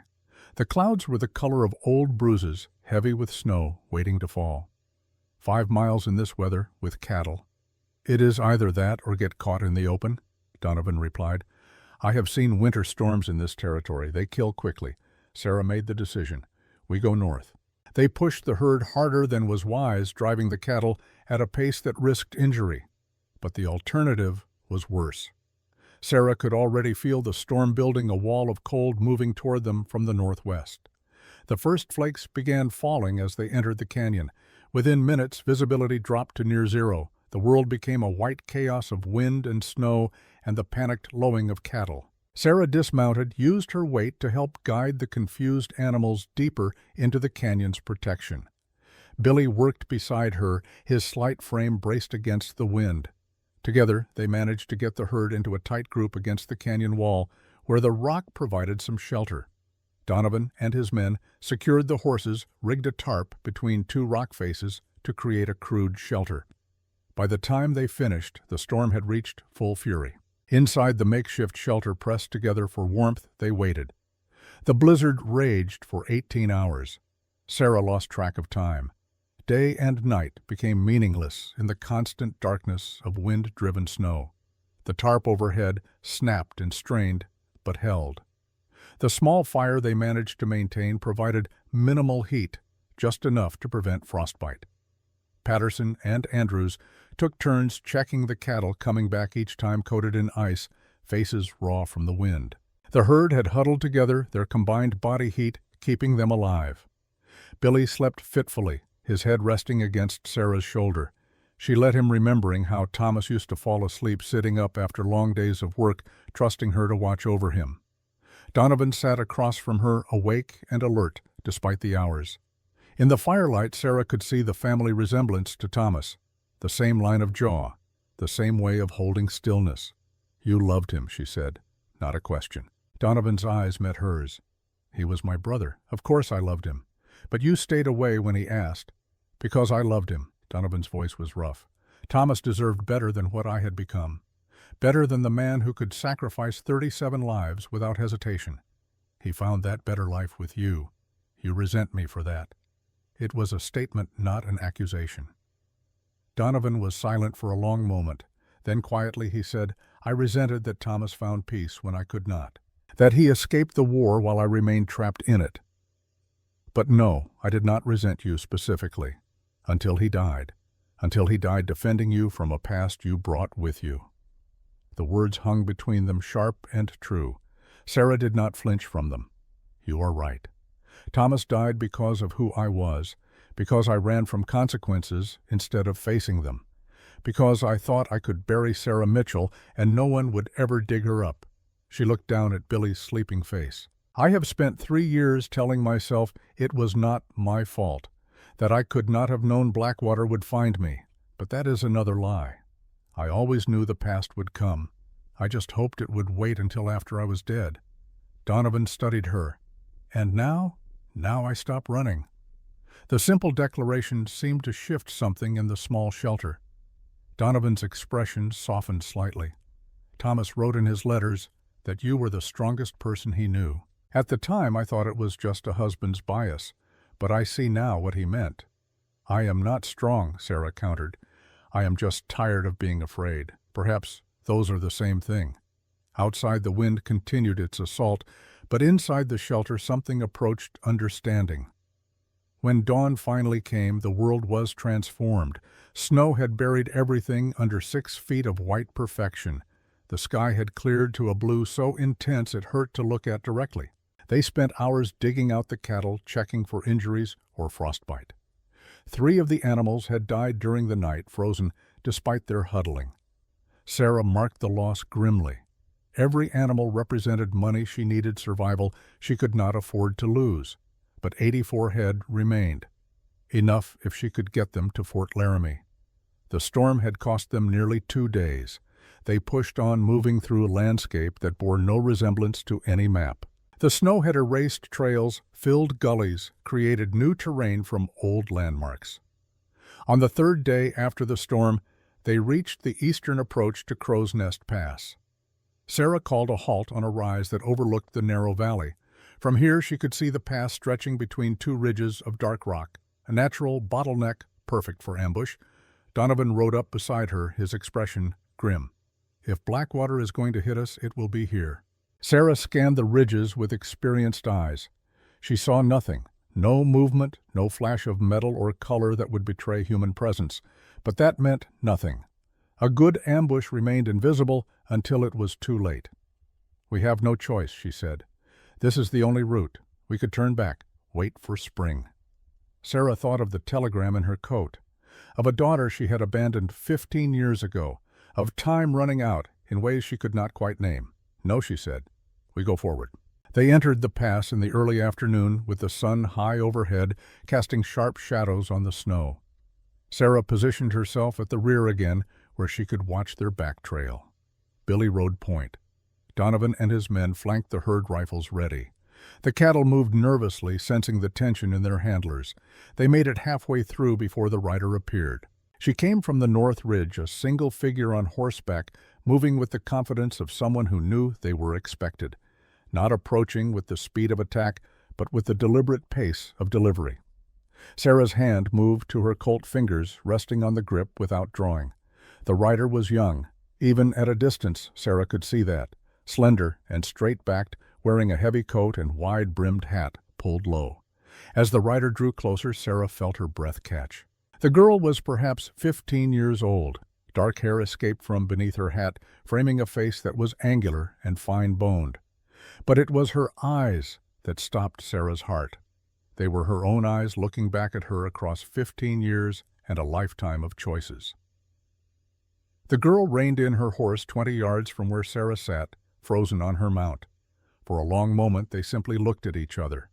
The clouds were the color of old bruises, heavy with snow, waiting to fall. 5 miles in this weather, with cattle. "It is either that or get caught in the open," Donovan replied. "I have seen winter storms in this territory. They kill quickly." Sarah made the decision. "We go north." They pushed the herd harder than was wise, driving the cattle at a pace that risked injury. But the alternative was worse. Sarah could already feel the storm building, a wall of cold moving toward them from the northwest. The first flakes began falling as they entered the canyon. Within minutes, visibility dropped to near zero. The world became a white chaos of wind and snow and the panicked lowing of cattle. Sarah dismounted, used her weight to help guide the confused animals deeper into the canyon's protection. Billy worked beside her, his slight frame braced against the wind. Together, they managed to get the herd into a tight group against the canyon wall, where the rock provided some shelter. Donovan and his men secured the horses, rigged a tarp between 2 rock faces to create a crude shelter. By the time they finished, the storm had reached full fury. Inside the makeshift shelter pressed together for warmth, they waited. The blizzard raged for 18 hours. Sarah lost track of time. Day and night became meaningless in the constant darkness of wind-driven snow. The tarp overhead snapped and strained, but held. The small fire they managed to maintain provided minimal heat, just enough to prevent frostbite. Patterson and Andrews took turns checking the cattle coming back each time coated in ice, faces raw from the wind. The herd had huddled together, their combined body heat keeping them alive. Billy slept fitfully, his head resting against Sarah's shoulder. She let him, remembering how Thomas used to fall asleep sitting up after long days of work, trusting her to watch over him. Donovan sat across from her, awake and alert despite the hours. In the firelight, Sarah could see the family resemblance to Thomas. The same line of jaw, the same way of holding stillness. "You loved him," she said, not a question. Donovan's eyes met hers. "He was my brother. Of course I loved him. But you stayed away when he asked." "Because I loved him." Donovan's voice was rough. "Thomas deserved better than what I had become. Better than the man who could sacrifice 37 lives without hesitation. He found that better life with you. You resent me for that." It was a statement, not an accusation. Donovan was silent for a long moment. Then quietly he said, "I resented that Thomas found peace when I could not. That he escaped the war while I remained trapped in it. But no, I did not resent you specifically. Until he died. Until he died defending you from a past you brought with you." The words hung between them, sharp and true. Sarah did not flinch from them. "You are right. Thomas died because of who I was, because I ran from consequences instead of facing them, because I thought I could bury Sarah Mitchell and no one would ever dig her up." She looked down at Billy's sleeping face. "I have spent 3 years telling myself it was not my fault, that I could not have known Blackwater would find me, but that is another lie. I always knew the past would come. I just hoped it would wait until after I was dead." Donovan studied her. "And now I stop running." The simple declaration seemed to shift something in the small shelter. Donovan's expression softened slightly. "Thomas wrote in his letters that you were the strongest person he knew. At the time I thought it was just a husband's bias, but I see now what he meant." "I am not strong," Sarah countered. "I am just tired of being afraid. Perhaps those are the same thing." Outside, the wind continued its assault, but inside the shelter something approached understanding. When dawn finally came, the world was transformed. Snow had buried everything under 6 feet of white perfection. The sky had cleared to a blue so intense it hurt to look at directly. They spent hours digging out the cattle, checking for injuries or frostbite. 3 of the animals had died during the night, frozen despite their huddling. Sarah marked the loss grimly. Every animal represented money she needed survival she could not afford to lose. But 84 head remained. Enough if she could get them to Fort Laramie. The storm had cost them nearly 2 days. They pushed on, moving through a landscape that bore no resemblance to any map. The snow had erased trails, filled gullies, created new terrain from old landmarks. On the 3rd day after the storm, they reached the eastern approach to Crow's Nest Pass. Sarah called a halt on a rise that overlooked the narrow valley. From here she could see the pass stretching between 2 ridges of dark rock, a natural bottleneck perfect for ambush. Donovan rode up beside her, his expression grim. "If Blackwater is going to hit us, it will be here." Sarah scanned the ridges with experienced eyes. She saw nothing, no movement, no flash of metal or color that would betray human presence. But that meant nothing. A good ambush remained invisible until it was too late. "We have no choice," she said. "This is the only route. We could turn back, wait for spring." Sarah thought of the telegram in her coat, of a daughter she had abandoned 15 years ago, of time running out in ways she could not quite name. "No," she said. "We go forward." They entered the pass in the early afternoon with the sun high overhead, casting sharp shadows on the snow. Sarah positioned herself at the rear again, where she could watch their back trail. Billy rode point. Donovan and his men flanked the herd rifles ready. The cattle moved nervously, sensing the tension in their handlers. They made it halfway through before the rider appeared. She came from the north ridge, a single figure on horseback, moving with the confidence of someone who knew they were expected, not approaching with the speed of attack, but with the deliberate pace of delivery. Sarah's hand moved to her Colt fingers, resting on the grip without drawing. The rider was young. Even at a distance, Sarah could see that. Slender and straight-backed, wearing a heavy coat and wide-brimmed hat pulled low. As the rider drew closer, Sarah felt her breath catch. The girl was perhaps 15 years old. Dark hair escaped from beneath her hat, framing a face that was angular and fine-boned. But it was her eyes that stopped Sarah's heart. They were her own eyes looking back at her across 15 years and a lifetime of choices. The girl reined in her horse 20 yards from where Sarah sat, frozen on her mount. For a long moment they simply looked at each other.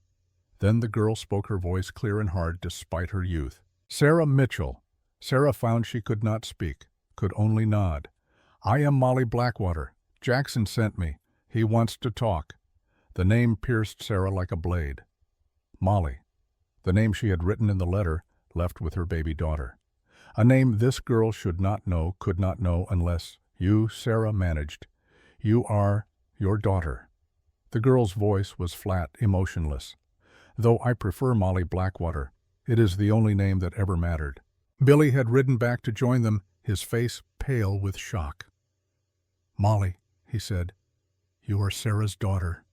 Then the girl spoke, her voice clear and hard despite her youth. "Sarah Mitchell." Sarah found she could not speak, could only nod. "I am Molly Blackwater. Jackson sent me. He wants to talk." The name pierced Sarah like a blade. Molly, the name she had written in the letter left with her baby daughter. A name this girl should not know, could not know unless you, Sarah, managed. "You are your daughter." The girl's voice was flat, emotionless. "Though I prefer Molly Blackwater, it is the only name that ever mattered." Billy had ridden back to join them, his face pale with shock. "Molly," he said, "you are Sarah's daughter."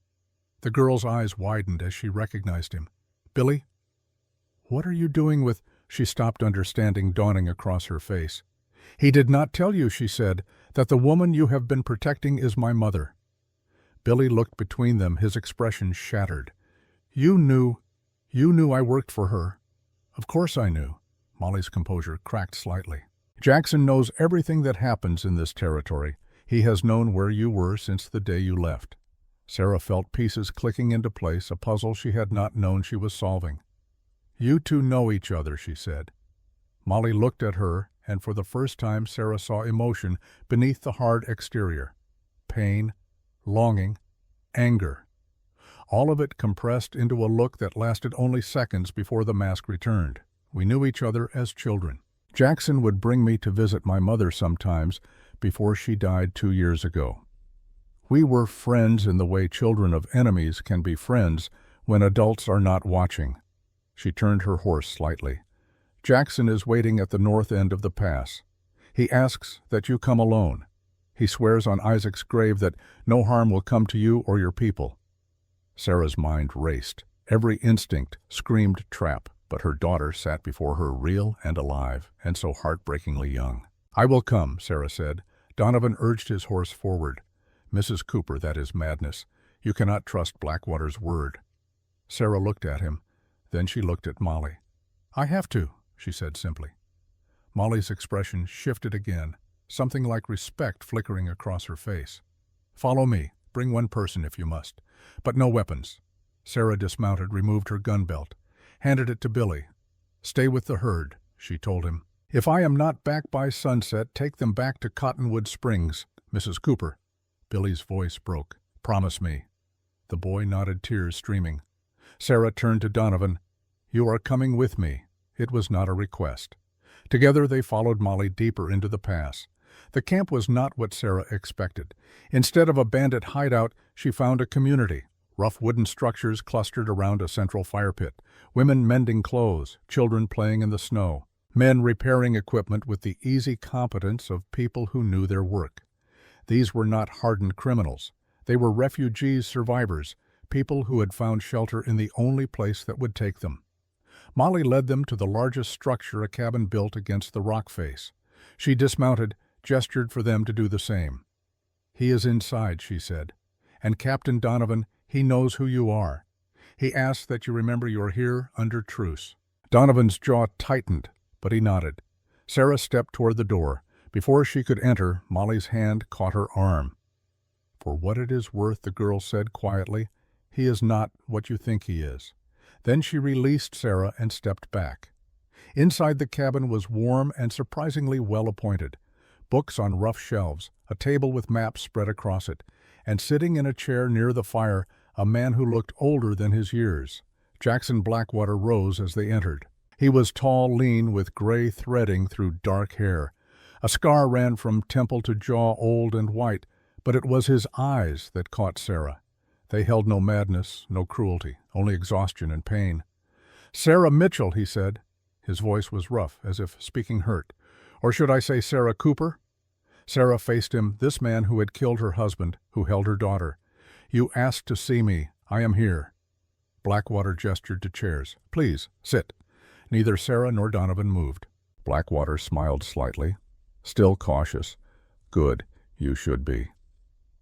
The girl's eyes widened as she recognized him. "Billy? What are you doing with—" She stopped, understanding dawning across her face. "He did not tell you," she said, "that the woman you have been protecting is my mother." Billy looked between them, his expression shattered. You knew I worked for her." "Of course I knew." Molly's composure cracked slightly. "Jackson knows everything that happens in this territory. He has known where you were since the day you left." Sarah felt pieces clicking into place, a puzzle she had not known she was solving. "You two know each other," she said. Molly looked at her, and for the first time Sarah saw emotion beneath the hard exterior. Pain, longing, anger. All of it compressed into a look that lasted only seconds before the mask returned. "We knew each other as children. Jackson would bring me to visit my mother sometimes before she died 2 years ago. We were friends in the way children of enemies can be friends when adults are not watching." She turned her horse slightly. "Jackson is waiting at the north end of the pass. He asks that you come alone. He swears on Isaac's grave that no harm will come to you or your people." Sarah's mind raced. Every instinct screamed trap, but her daughter sat before her real and alive, and so heartbreakingly young. "I will come," Sarah said. Donovan urged his horse forward. "Mrs. Cooper, that is madness. You cannot trust Blackwater's word." Sarah looked at him. Then she looked at Molly. "I have to," she said simply. Molly's expression shifted again, something like respect flickering across her face. Follow me. Bring one person if you must. But no weapons. Sarah dismounted, removed her gun belt, handed it to Billy. Stay with the herd, she told him. If I am not back by sunset, take them back to Cottonwood Springs, Mrs. Cooper. Billy's voice broke. Promise me. The boy nodded, tears streaming. Sarah turned to Donovan. You are coming with me. It was not a request. Together they followed Molly deeper into the pass. The camp was not what Sarah expected. Instead of a bandit hideout, she found a community. Rough wooden structures clustered around a central fire pit. Women mending clothes, children playing in the snow. Men repairing equipment with the easy competence of people who knew their work. These were not hardened criminals. They were refugees survivors, people who had found shelter in the only place that would take them. Molly led them to the largest structure a cabin built against the rock face. She dismounted, gestured for them to do the same. He is inside, she said. And Captain Donovan, he knows who you are. He asks that you remember you're here under truce. Donovan's jaw tightened, but he nodded. Sarah stepped toward the door. Before she could enter, Molly's hand caught her arm. For what it is worth, the girl said quietly, he is not what you think he is. Then she released Sarah and stepped back. Inside the cabin was warm and surprisingly well appointed. Books on rough shelves, a table with maps spread across it, and sitting in a chair near the fire, a man who looked older than his years. Jackson Blackwater rose as they entered. He was tall, lean, with gray threading through dark hair. A scar ran from temple to jaw, old and white, but it was his eyes that caught Sarah. They held no madness, no cruelty, only exhaustion and pain. Sarah Mitchell, he said. His voice was rough, as if speaking hurt. Or should I say Sarah Cooper? Sarah faced him, this man who had killed her husband, who held her daughter. You asked to see me. I am here. Blackwater gestured to chairs. Please, sit. Neither Sarah nor Donovan moved. Blackwater smiled slightly, still cautious. Good, you should be.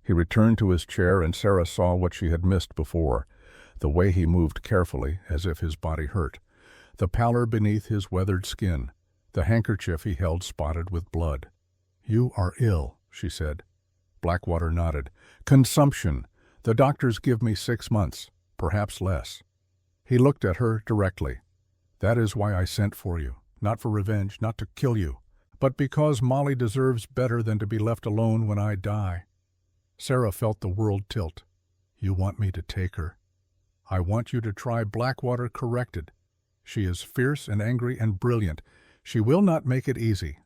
He returned to his chair, and Sarah saw what she had missed before, the way he moved carefully, as if his body hurt, the pallor beneath his weathered skin, the handkerchief he held spotted with blood. You are ill, she said. Blackwater nodded. Consumption. The doctors give me 6 months, perhaps less. He looked at her directly. That is why I sent for you, not for revenge, not to kill you, but because Molly deserves better than to be left alone when I die. Sarah felt the world tilt. You want me to take her? I want you to try. Blackwater corrected. She is fierce and angry and brilliant. She will not make it easy.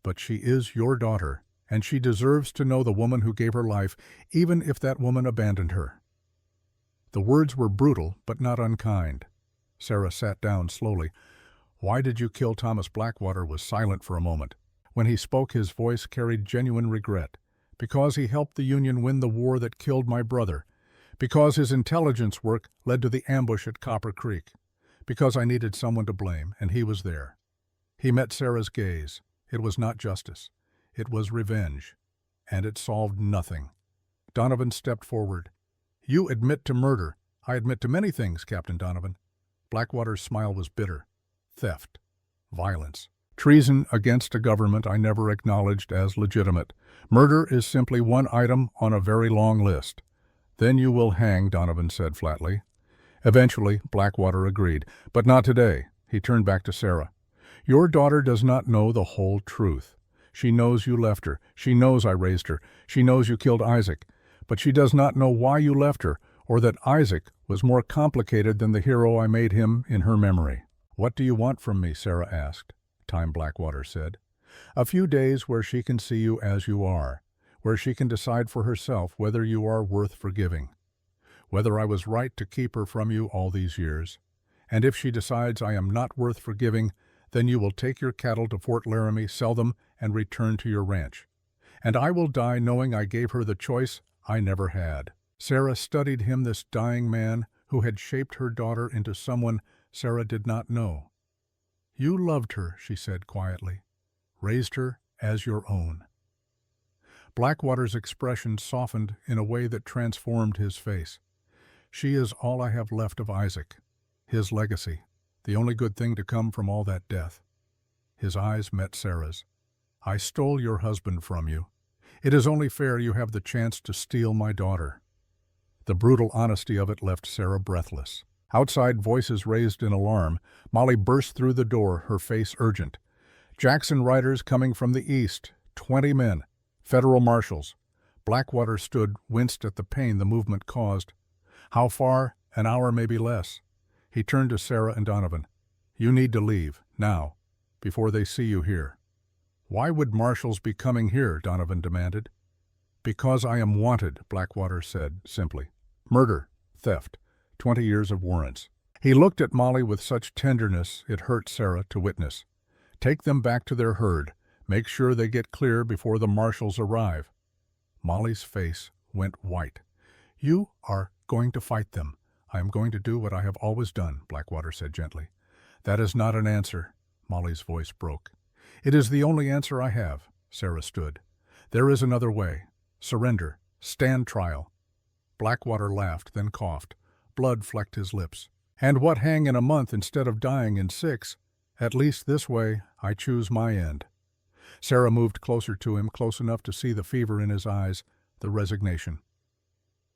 But she is your daughter, and she deserves to know the woman who gave her life, even if that woman abandoned her. The words were brutal, but not unkind. Sarah sat down slowly. Why did you kill Thomas? Blackwater was silent for a moment. When he spoke, his voice carried genuine regret. Because he helped the Union win the war that killed my brother. Because his intelligence work led to the ambush at Copper Creek. Because I needed someone to blame, and he was there. He met Sarah's gaze. It was not justice. It was revenge. And it solved nothing. Donovan stepped forward. You admit to murder. I admit to many things, Captain Donovan. Blackwater's smile was bitter. Theft. Violence. Treason against a government I never acknowledged as legitimate. Murder is simply one item on a very long list. Then you will hang, Donovan said flatly. Eventually, Blackwater agreed. But not today. He turned back to Sarah. Your daughter does not know the whole truth. She knows you left her. She knows I raised her. She knows you killed Isaac. But she does not know why you left her, or that Isaac was more complicated than the hero I made him in her memory. What do you want from me? Sarah asked. Time, Blackwater said. A few days where she can see you as you are, where she can decide for herself whether you are worth forgiving, whether I was right to keep her from you all these years. And if she decides I am not worth forgiving, then you will take your cattle to Fort Laramie, sell them, and return to your ranch. And I will die knowing I gave her the choice I never had. Sarah studied him, this dying man who had shaped her daughter into someone Sarah did not know. You loved her, she said quietly, raised her as your own. Blackwater's expression softened in a way that transformed his face. She is all I have left of Isaac, his legacy, the only good thing to come from all that death. His eyes met Sarah's. I stole your husband from you. It is only fair you have the chance to steal my daughter." The brutal honesty of it left Sarah breathless. Outside, voices raised in alarm. Molly burst through the door, her face urgent. "Jackson riders coming from the east. 20 men. Federal marshals." Blackwater stood, winced at the pain the movement caused. "How far? An hour, maybe less." He turned to Sarah and Donovan. "You need to leave, now, before they see you here." "Why would marshals be coming here?" Donovan demanded. "Because I am wanted," Blackwater said simply. "Murder, theft, 20 years of warrants." He looked at Molly with such tenderness it hurt Sarah to witness. "Take them back to their herd. Make sure they get clear before the marshals arrive." Molly's face went white. "You are going to fight them." "I am going to do what I have always done," Blackwater said gently. "That is not an answer." Molly's voice broke. "It is the only answer I have." Sarah stood. "There is another way. Surrender. Stand trial." Blackwater laughed, then coughed. Blood flecked his lips. "And what, hang in a month instead of dying in 6? At least this way, I choose my end." Sarah moved closer to him, close enough to see the fever in his eyes, the resignation.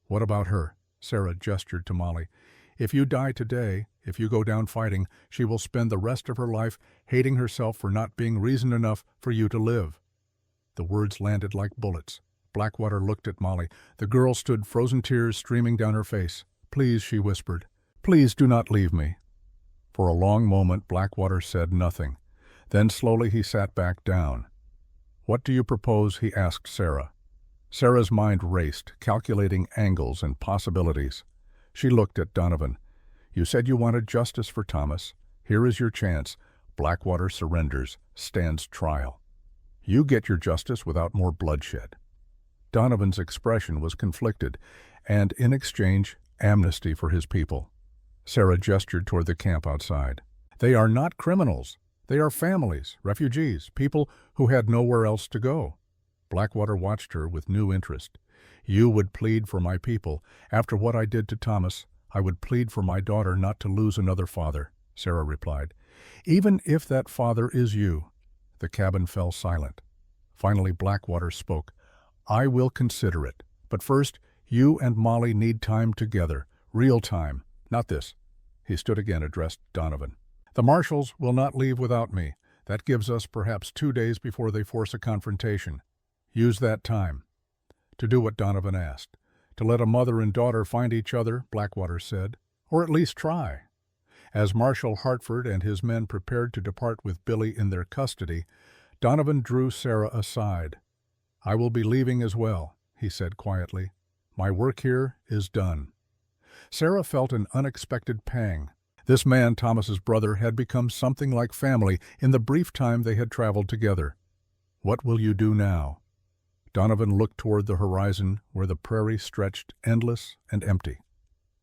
"What about her?" Sarah gestured to Molly. "If you die today, if you go down fighting, she will spend the rest of her life hating herself for not being reason enough for you to live." The words landed like bullets. Blackwater looked at Molly. The girl stood, frozen tears streaming down her face. "Please," she whispered. "Please do not leave me." For a long moment Blackwater said nothing. Then slowly he sat back down. "What do you propose?" he asked Sarah. Sarah's mind raced, calculating angles and possibilities. She looked at Donovan. "You said you wanted justice for Thomas. Here is your chance. Blackwater surrenders, stands trial. You get your justice without more bloodshed." Donovan's expression was conflicted, and in exchange, amnesty for his people. Sarah gestured toward the camp outside. "They are not criminals. They are families, refugees, people who had nowhere else to go." Blackwater watched her with new interest. "You would plead for my people. After what I did to Thomas, I would plead for my daughter not to lose another father," Sarah replied. "Even if that father is you." The cabin fell silent. Finally Blackwater spoke. "I will consider it. But first, you and Molly need time together. Real time. Not this." He stood again, addressed Donovan. "The marshals will not leave without me. That gives us perhaps 2 days before they force a confrontation. Use that time to do what Donovan asked. To let a mother and daughter find each other," Blackwater said. "Or at least try." As Marshal Hartford and his men prepared to depart with Billy in their custody, Donovan drew Sarah aside. "I will be leaving as well," he said quietly. "My work here is done." Sarah felt an unexpected pang. This man, Thomas's brother, had become something like family in the brief time they had traveled together. "What will you do now?" Donovan looked toward the horizon where the prairie stretched endless and empty.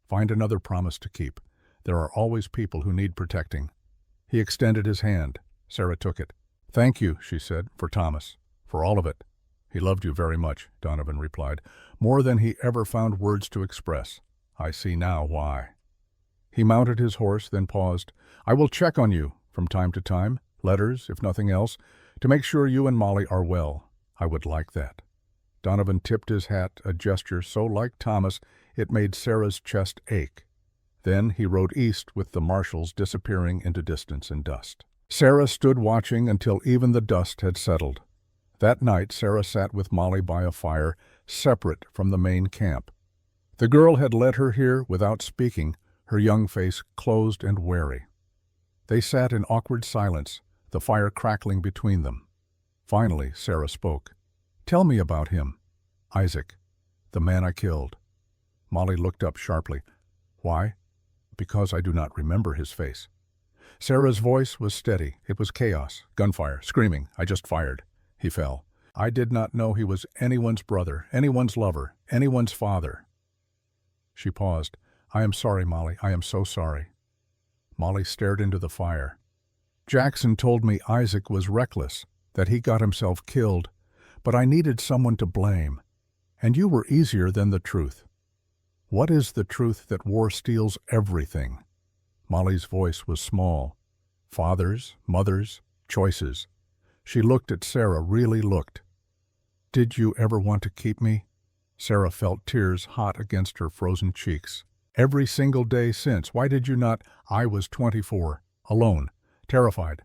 "Find another promise to keep. There are always people who need protecting." He extended his hand. Sarah took it. "Thank you," she said, "for Thomas, for all of it." "He loved you very much," Donovan replied, "more than he ever found words to express. I see now why." He mounted his horse, then paused. "I will check on you from time to time, letters, if nothing else, to make sure you and Molly are well. I would like that." Donovan tipped his hat, a gesture so like Thomas it made Sarah's chest ache. Then he rode east with the marshals disappearing into distance and dust. Sarah stood watching until even the dust had settled. That night Sarah sat with Molly by a fire, separate from the main camp. The girl had led her here without speaking, her young face closed and wary. They sat in awkward silence, the fire crackling between them. Finally, Sarah spoke. "Tell me about him." "Isaac, the man I killed." Molly looked up sharply. "Why?" "Because I do not remember his face." Sarah's voice was steady. It was chaos, gunfire, screaming. "I just fired. He fell. I did not know he was anyone's brother, anyone's lover, anyone's father." She paused. "I am sorry, Molly. I am so sorry." Molly stared into the fire. "Jackson told me Isaac was reckless, that he got himself killed, but I needed someone to blame. And you were easier than the truth." "What is the truth that war steals everything?" Molly's voice was small. "Fathers, mothers, choices." She looked at Sarah, really looked. Did you ever want to keep me? Sarah felt tears hot against her frozen cheeks. Every single day since. Why did you not? I was 24, alone, terrified.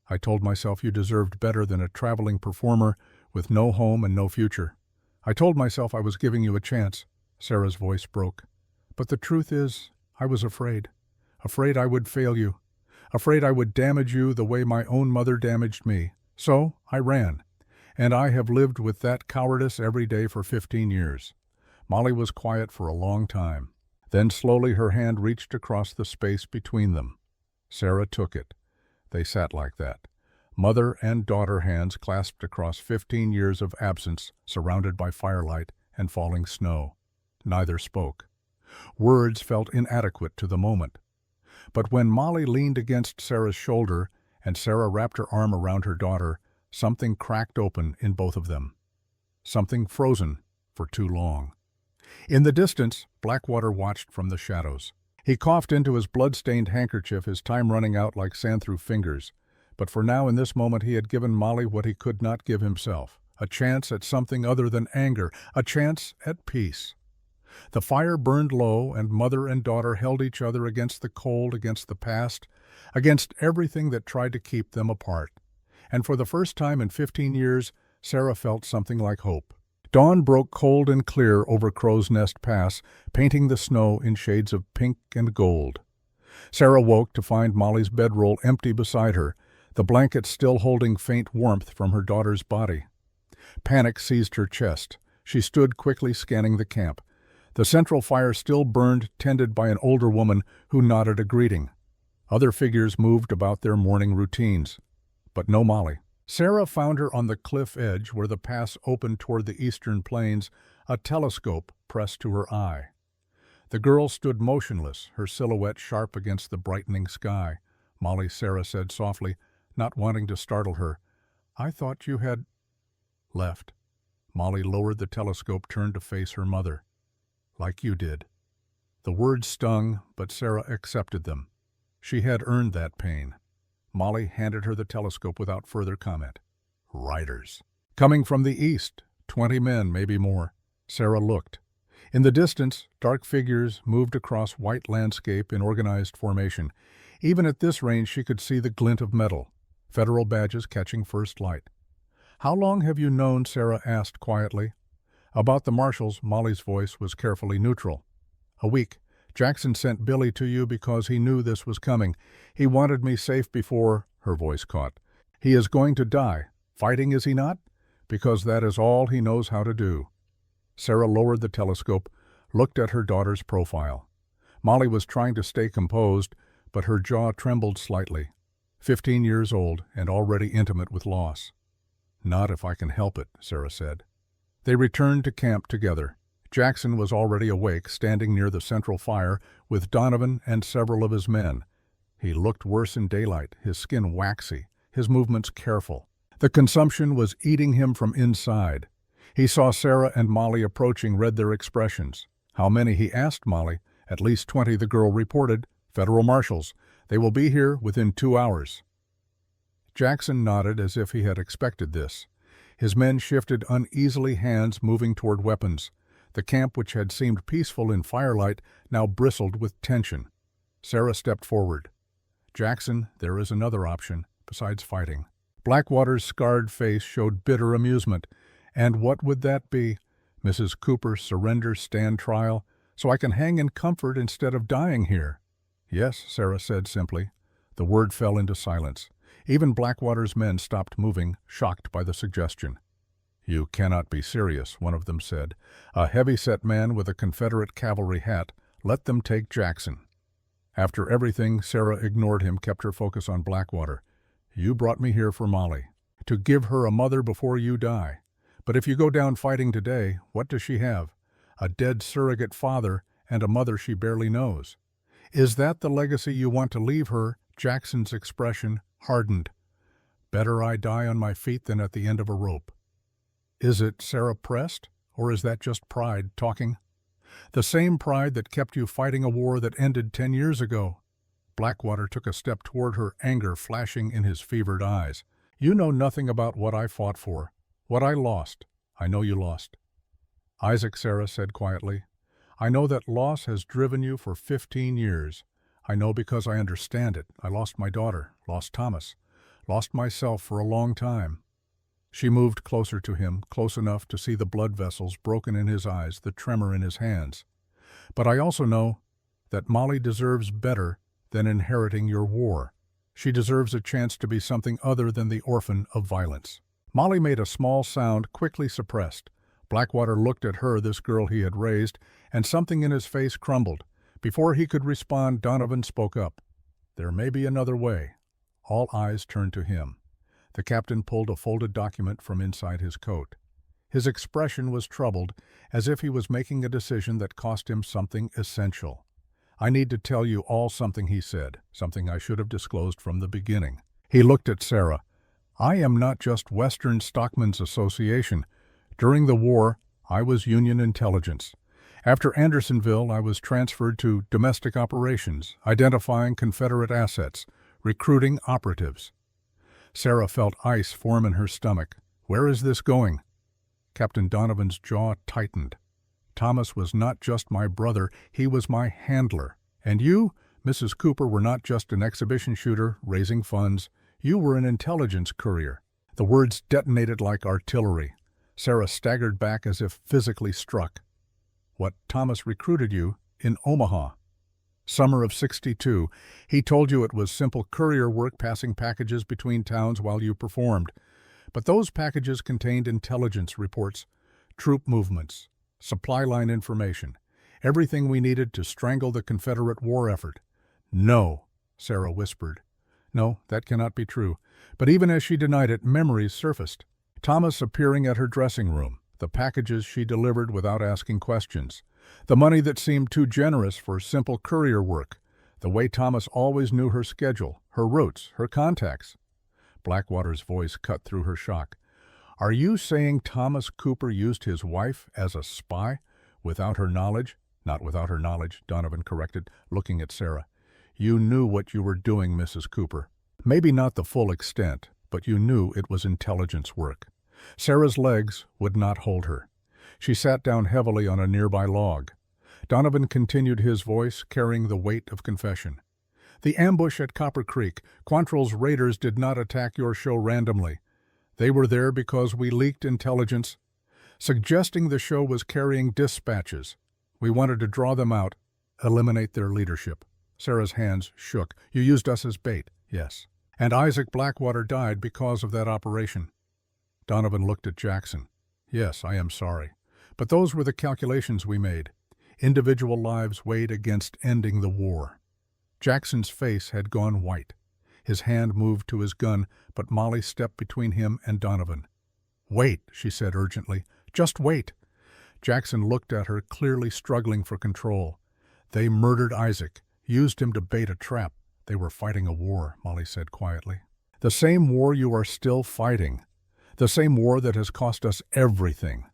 I told myself you deserved better than a traveling performer with no home and no future. I told myself I was giving you a chance. Sarah's voice broke. But the truth is, I was afraid. Afraid I would fail you. Afraid I would damage you the way my own mother damaged me. So I ran. And I have lived with that cowardice every day for 15 years. Molly was quiet for a long time. Then slowly her hand reached across the space between them. Sarah took it. They sat like that. Mother and daughter hands clasped across 15 years of absence, surrounded by firelight and falling snow. Neither spoke. Words felt inadequate to the moment. But when Molly leaned against Sarah's shoulder and Sarah wrapped her arm around her daughter, something cracked open in both of them. Something frozen for too long. In the distance, Blackwater watched from the shadows. He coughed into his blood-stained handkerchief, his time running out like sand through fingers. But for now, in this moment, he had given Molly what he could not give himself. A chance at something other than anger. A chance at peace. The fire burned low, and mother and daughter held each other against the cold, against the past, against everything that tried to keep them apart. And for the first time in 15 years, Sarah felt something like hope. Dawn broke cold and clear over Crow's Nest Pass, painting the snow in shades of pink and gold. Sarah woke to find Molly's bedroll empty beside her, the blanket still holding faint warmth from her daughter's body. Panic seized her chest. She stood quickly scanning the camp. The central fire still burned, tended by an older woman who nodded a greeting. Other figures moved about their morning routines. But no Molly. Sarah found her on the cliff edge where the pass opened toward the eastern plains, a telescope pressed to her eye. The girl stood motionless, her silhouette sharp against the brightening sky. Molly, Sarah said softly, not wanting to startle her, "I thought you had left." Molly lowered the telescope, turned to face her mother. "Like you did." The words stung, but Sarah accepted them. She had earned that pain. Molly handed her the telescope without further comment. Riders. Coming from the east, 20 men, maybe more. Sarah looked. In the distance, dark figures moved across white landscape in organized formation. Even at this range, she could see the glint of metal, federal badges catching first light. "How long have you known?" Sarah asked quietly. About the marshals, Molly's voice was carefully neutral. "A week. Jackson sent Billy to you because he knew this was coming. He wanted me safe before," her voice caught. "He is going to die. Fighting, is he not? Because that is all he knows how to do." Sarah lowered the telescope, looked at her daughter's profile. Molly was trying to stay composed, but her jaw trembled slightly. 15 years old and already intimate with loss. "Not if I can help it," Sarah said. They returned to camp together. Jackson was already awake, standing near the central fire with Donovan and several of his men. He looked worse in daylight, his skin waxy, his movements careful. The consumption was eating him from inside. He saw Sarah and Molly approaching, read their expressions. How many, he asked Molly. "At least 20, the girl reported. Federal marshals. They will be here within 2 hours. Jackson nodded as if he had expected this. His men shifted uneasily, hands moving toward weapons. The camp, which had seemed peaceful in firelight, now bristled with tension. Sarah stepped forward. "Jackson, there is another option, besides fighting." Blackwater's scarred face showed bitter amusement. "And what would that be? Mrs. Cooper's surrender stand trial, so I can hang in comfort instead of dying here?" "Yes," Sarah said simply. The word fell into silence. Even Blackwater's men stopped moving, shocked by the suggestion. "You cannot be serious," one of them said. "A heavy-set man with a Confederate cavalry hat. Let them take Jackson." After everything, Sarah ignored him, kept her focus on Blackwater. "You brought me here for Molly, to give her a mother before you die. But if you go down fighting today, what does she have? A dead surrogate father and a mother she barely knows. Is that the legacy you want to leave her?" Jackson's expression hardened. "Better I die on my feet than at the end of a rope." "Is it?" Sarah pressed. "Or is that just pride talking? The same pride that kept you fighting a war that ended 10 years ago." Blackwater took a step toward her, anger flashing in his fevered eyes. "You know nothing about what I fought for, what I lost. I know you lost. Isaac, Sarah said quietly. I know that loss has driven you for 15 years. I know because I understand it. I lost my daughter, lost Thomas, lost myself for a long time. She moved closer to him, close enough to see the blood vessels broken in his eyes, the tremor in his hands. But I also know that Molly deserves better than inheriting your war. She deserves a chance to be something other than the orphan of violence. Molly made a small sound, quickly suppressed. Blackwater looked at her, this girl he had raised, and something in his face crumbled. Before he could respond, Donovan spoke up. There may be another way. All eyes turned to him. The captain pulled a folded document from inside his coat. His expression was troubled, as if he was making a decision that cost him something essential. I need to tell you all something, he said, something I should have disclosed from the beginning. He looked at Sarah. I am not just Western Stockmen's Association. During the war, I was Union intelligence. After Andersonville, I was transferred to domestic operations, identifying Confederate assets, recruiting operatives. Sarah felt ice form in her stomach. Where is this going? Captain Donovan's jaw tightened. Thomas was not just my brother, he was my handler. And you, Mrs. Cooper, were not just an exhibition shooter raising funds. You were an intelligence courier. The words detonated like artillery. Sarah staggered back as if physically struck. What, Thomas recruited you in Omaha? Summer of '62. He told you it was simple courier work passing packages between towns while you performed. But those packages contained intelligence reports, troop movements, supply line information, everything we needed to strangle the Confederate war effort. No, Sarah whispered. No, that cannot be true. But even as she denied it, memories surfaced. Thomas appearing at her dressing room, the packages she delivered without asking questions, the money that seemed too generous for simple courier work, the way Thomas always knew her schedule, her routes, her contacts. Blackwater's voice cut through her shock. Are you saying Thomas Cooper used his wife as a spy? Without her knowledge? Not without her knowledge, Donovan corrected, looking at Sarah. You knew what you were doing, Mrs. Cooper. Maybe not the full extent, but you knew it was intelligence work. Sarah's legs would not hold her. She sat down heavily on a nearby log. Donovan continued, his voice carrying the weight of confession. The ambush at Copper Creek, Quantrill's raiders did not attack your show randomly. They were there because we leaked intelligence, suggesting the show was carrying dispatches. We wanted to draw them out, eliminate their leadership. Sarah's hands shook. You used us as bait, yes. And Isaac Blackwater died because of that operation. Donovan looked at Jackson. Yes, I am sorry. But those were the calculations we made. Individual lives weighed against ending the war. Jackson's face had gone white. His hand moved to his gun, but Molly stepped between him and Donovan. Wait, she said urgently. Just wait. Jackson looked at her, clearly struggling for control. They murdered Isaac, used him to bait a trap. They were fighting a war, Molly said quietly. The same war you are still fighting. The same war that has cost us everything.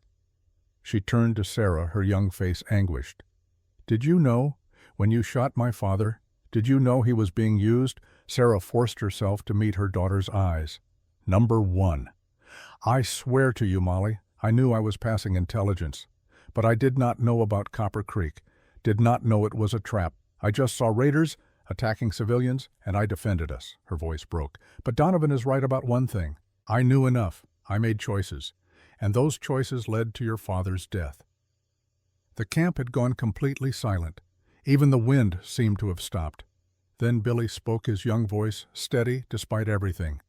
She turned to Sarah, her young face anguished. Did you know, when you shot my father, did you know he was being used? Sarah forced herself to meet her daughter's eyes. Number one. I swear to you, Molly, I knew I was passing intelligence. But I did not know about Copper Creek, did not know it was a trap. I just saw raiders attacking civilians, and I defended us. Her voice broke. But Donovan is right about one thing. I knew enough. I made choices. And those choices led to your father's death. The camp had gone completely silent. Even the wind seemed to have stopped. Then Billy spoke, his young voice steady despite everything.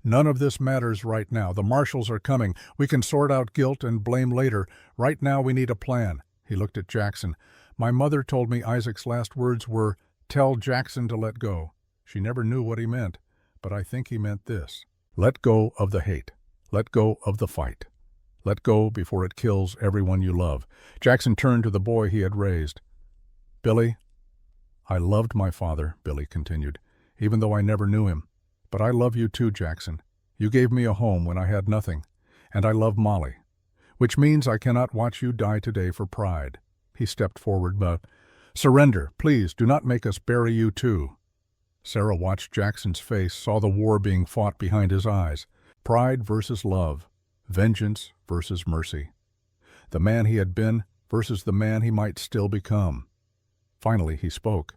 None of this matters right now. The marshals are coming. We can sort out guilt and blame later. Right now we need a plan. He looked at Jackson. My mother told me Isaac's last words were, tell Jackson to let go. She never knew what he meant, but I think he meant this. Let go of the hate. Let go of the fight. Let go before it kills everyone you love. Jackson turned to the boy he had raised. Billy, I loved my father, Billy continued, even though I never knew him. But I love you too, Jackson. You gave me a home when I had nothing, and I love Molly, which means I cannot watch you die today for pride. He stepped forward, but, surrender, please, do not make us bury you too. Sarah watched Jackson's face, saw the war being fought behind his eyes. Pride versus love. Vengeance versus mercy. The man he had been versus the man he might still become. Finally, he spoke.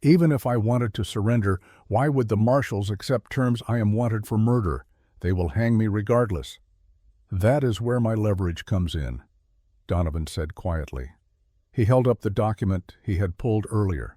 Even if I wanted to surrender, why would the marshals accept terms I am wanted for murder? They will hang me regardless. That is where my leverage comes in, Donovan said quietly. He held up the document he had pulled earlier.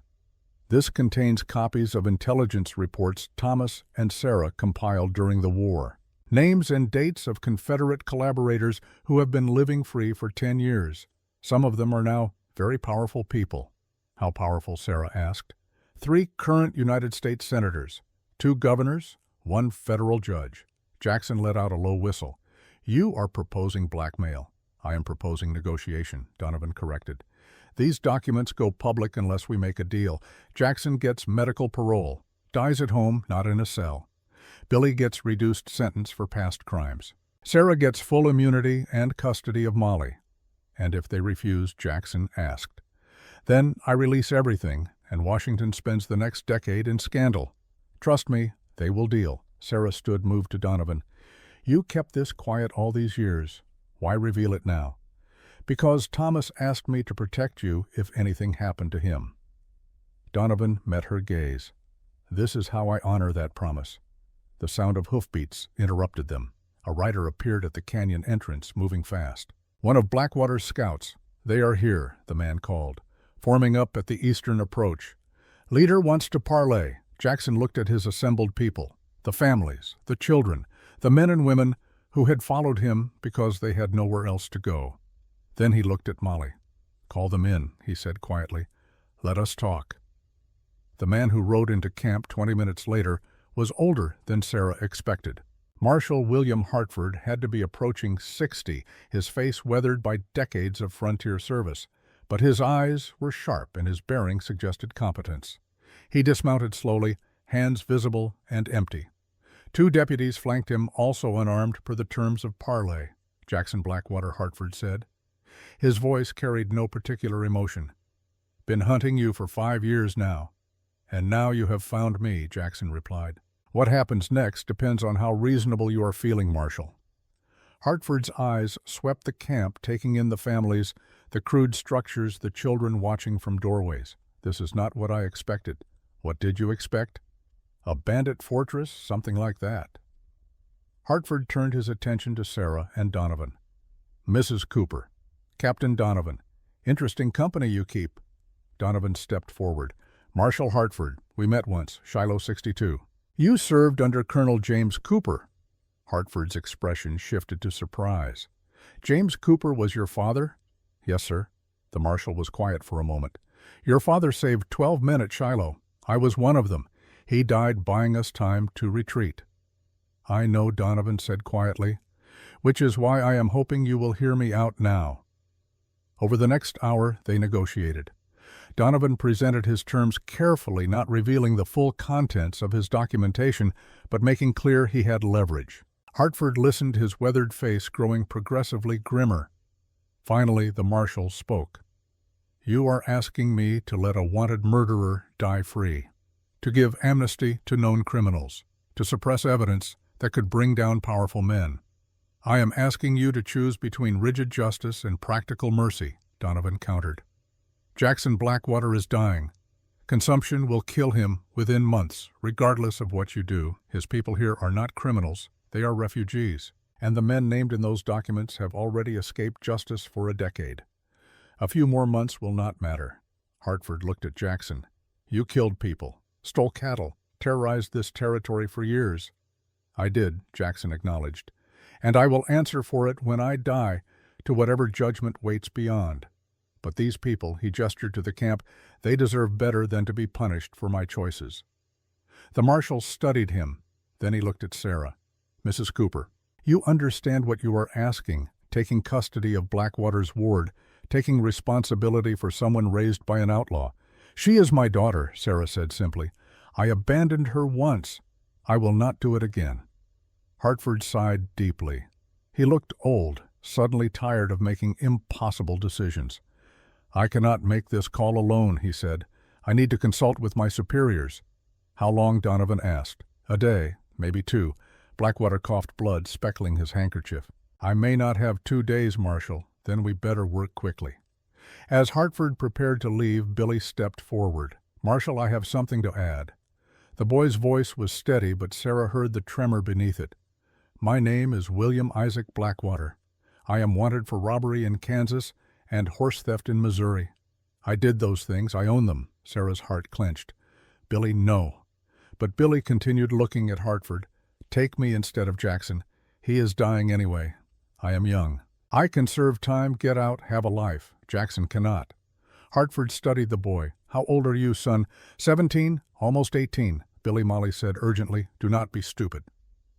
This contains copies of intelligence reports Thomas and Sarah compiled during the war. Names and dates of Confederate collaborators who have been living free for 10 years. Some of them are now very powerful people. How powerful? Sarah asked. 3 current United States senators, 2 governors, 1 federal judge. Jackson let out a low whistle. You are proposing blackmail. I am proposing negotiation, Donovan corrected. These documents go public unless we make a deal. Jackson gets medical parole, dies at home, not in a cell. Billy gets reduced sentence for past crimes. Sarah gets full immunity and custody of Molly. And if they refuse, Jackson asked. Then I release everything, and Washington spends the next decade in scandal. Trust me, they will deal. Sarah stood moved to Donovan. You kept this quiet all these years. Why reveal it now? Because Thomas asked me to protect you if anything happened to him. Donovan met her gaze. This is how I honor that promise. The sound of hoofbeats interrupted them. A rider appeared at the canyon entrance, moving fast. One of Blackwater's scouts. They are here, the man called, forming up at the eastern approach. Leader wants to parley. Jackson looked at his assembled people, the families, the children, the men and women who had followed him because they had nowhere else to go. Then he looked at Molly. Call them in, he said quietly. Let us talk. The man who rode into camp 20 minutes later was older than Sarah expected. Marshal William Hartford had to be approaching 60, his face weathered by decades of frontier service. But his eyes were sharp and his bearing suggested competence. He dismounted slowly, hands visible and empty. 2 deputies flanked him, also unarmed per the terms of parley, Jackson Blackwater, Hartford said. His voice carried no particular emotion. Been hunting you for 5 years now. And now you have found me, Jackson replied. What happens next depends on how reasonable you are feeling, Marshal. Hartford's eyes swept the camp, taking in the families, the crude structures, the children watching from doorways. This is not what I expected. What did you expect? A bandit fortress, something like that. Hartford turned his attention to Sarah and Donovan. Mrs. Cooper. Captain Donovan. Interesting company you keep. Donovan stepped forward. Marshal Hartford. We met once, Shiloh 62. You served under Colonel James Cooper. Hartford's expression shifted to surprise. James Cooper was your father? Yes, sir. The marshal was quiet for a moment. Your father saved 12 men at Shiloh. I was one of them. He died buying us time to retreat. I know, Donovan said quietly, which is why I am hoping you will hear me out now. Over the next hour, they negotiated. Donovan presented his terms carefully, not revealing the full contents of his documentation, but making clear he had leverage. Hartford listened, his weathered face growing progressively grimmer. Finally, the marshal spoke. You are asking me to let a wanted murderer die free, to give amnesty to known criminals, to suppress evidence that could bring down powerful men. I am asking you to choose between rigid justice and practical mercy, Donovan countered. Jackson Blackwater is dying. Consumption will kill him within months, regardless of what you do. His people here are not criminals, they are refugees, and the men named in those documents have already escaped justice for a decade. A few more months will not matter. Hartford looked at Jackson. You killed people, stole cattle, terrorized this territory for years. I did, Jackson acknowledged, and I will answer for it when I die to whatever judgment waits beyond. But these people, he gestured to the camp, they deserve better than to be punished for my choices. The marshal studied him. Then he looked at Sarah. Mrs. Cooper, you understand what you are asking, taking custody of Blackwater's ward, taking responsibility for someone raised by an outlaw. She is my daughter, Sarah said simply. I abandoned her once. I will not do it again. Hartford sighed deeply. He looked old, suddenly tired of making impossible decisions. I cannot make this call alone, he said. I need to consult with my superiors. How long? Donovan asked. A day, maybe 2. Blackwater coughed blood, speckling his handkerchief. I may not have 2 days, Marshal. Then we better work quickly. As Hartford prepared to leave, Billy stepped forward. Marshal, I have something to add. The boy's voice was steady, but Sarah heard the tremor beneath it. My name is William Isaac Blackwater. I am wanted for robbery in Kansas and horse theft in Missouri. I did those things. I own them. Sarah's heart clenched. Billy, no. But Billy continued looking at Hartford. Take me instead of Jackson. He is dying anyway. I am young. I can serve time, get out, have a life. Jackson cannot. Hartford studied the boy. How old are you, son? 17, almost 18. Billy, Molly said urgently. Do not be stupid.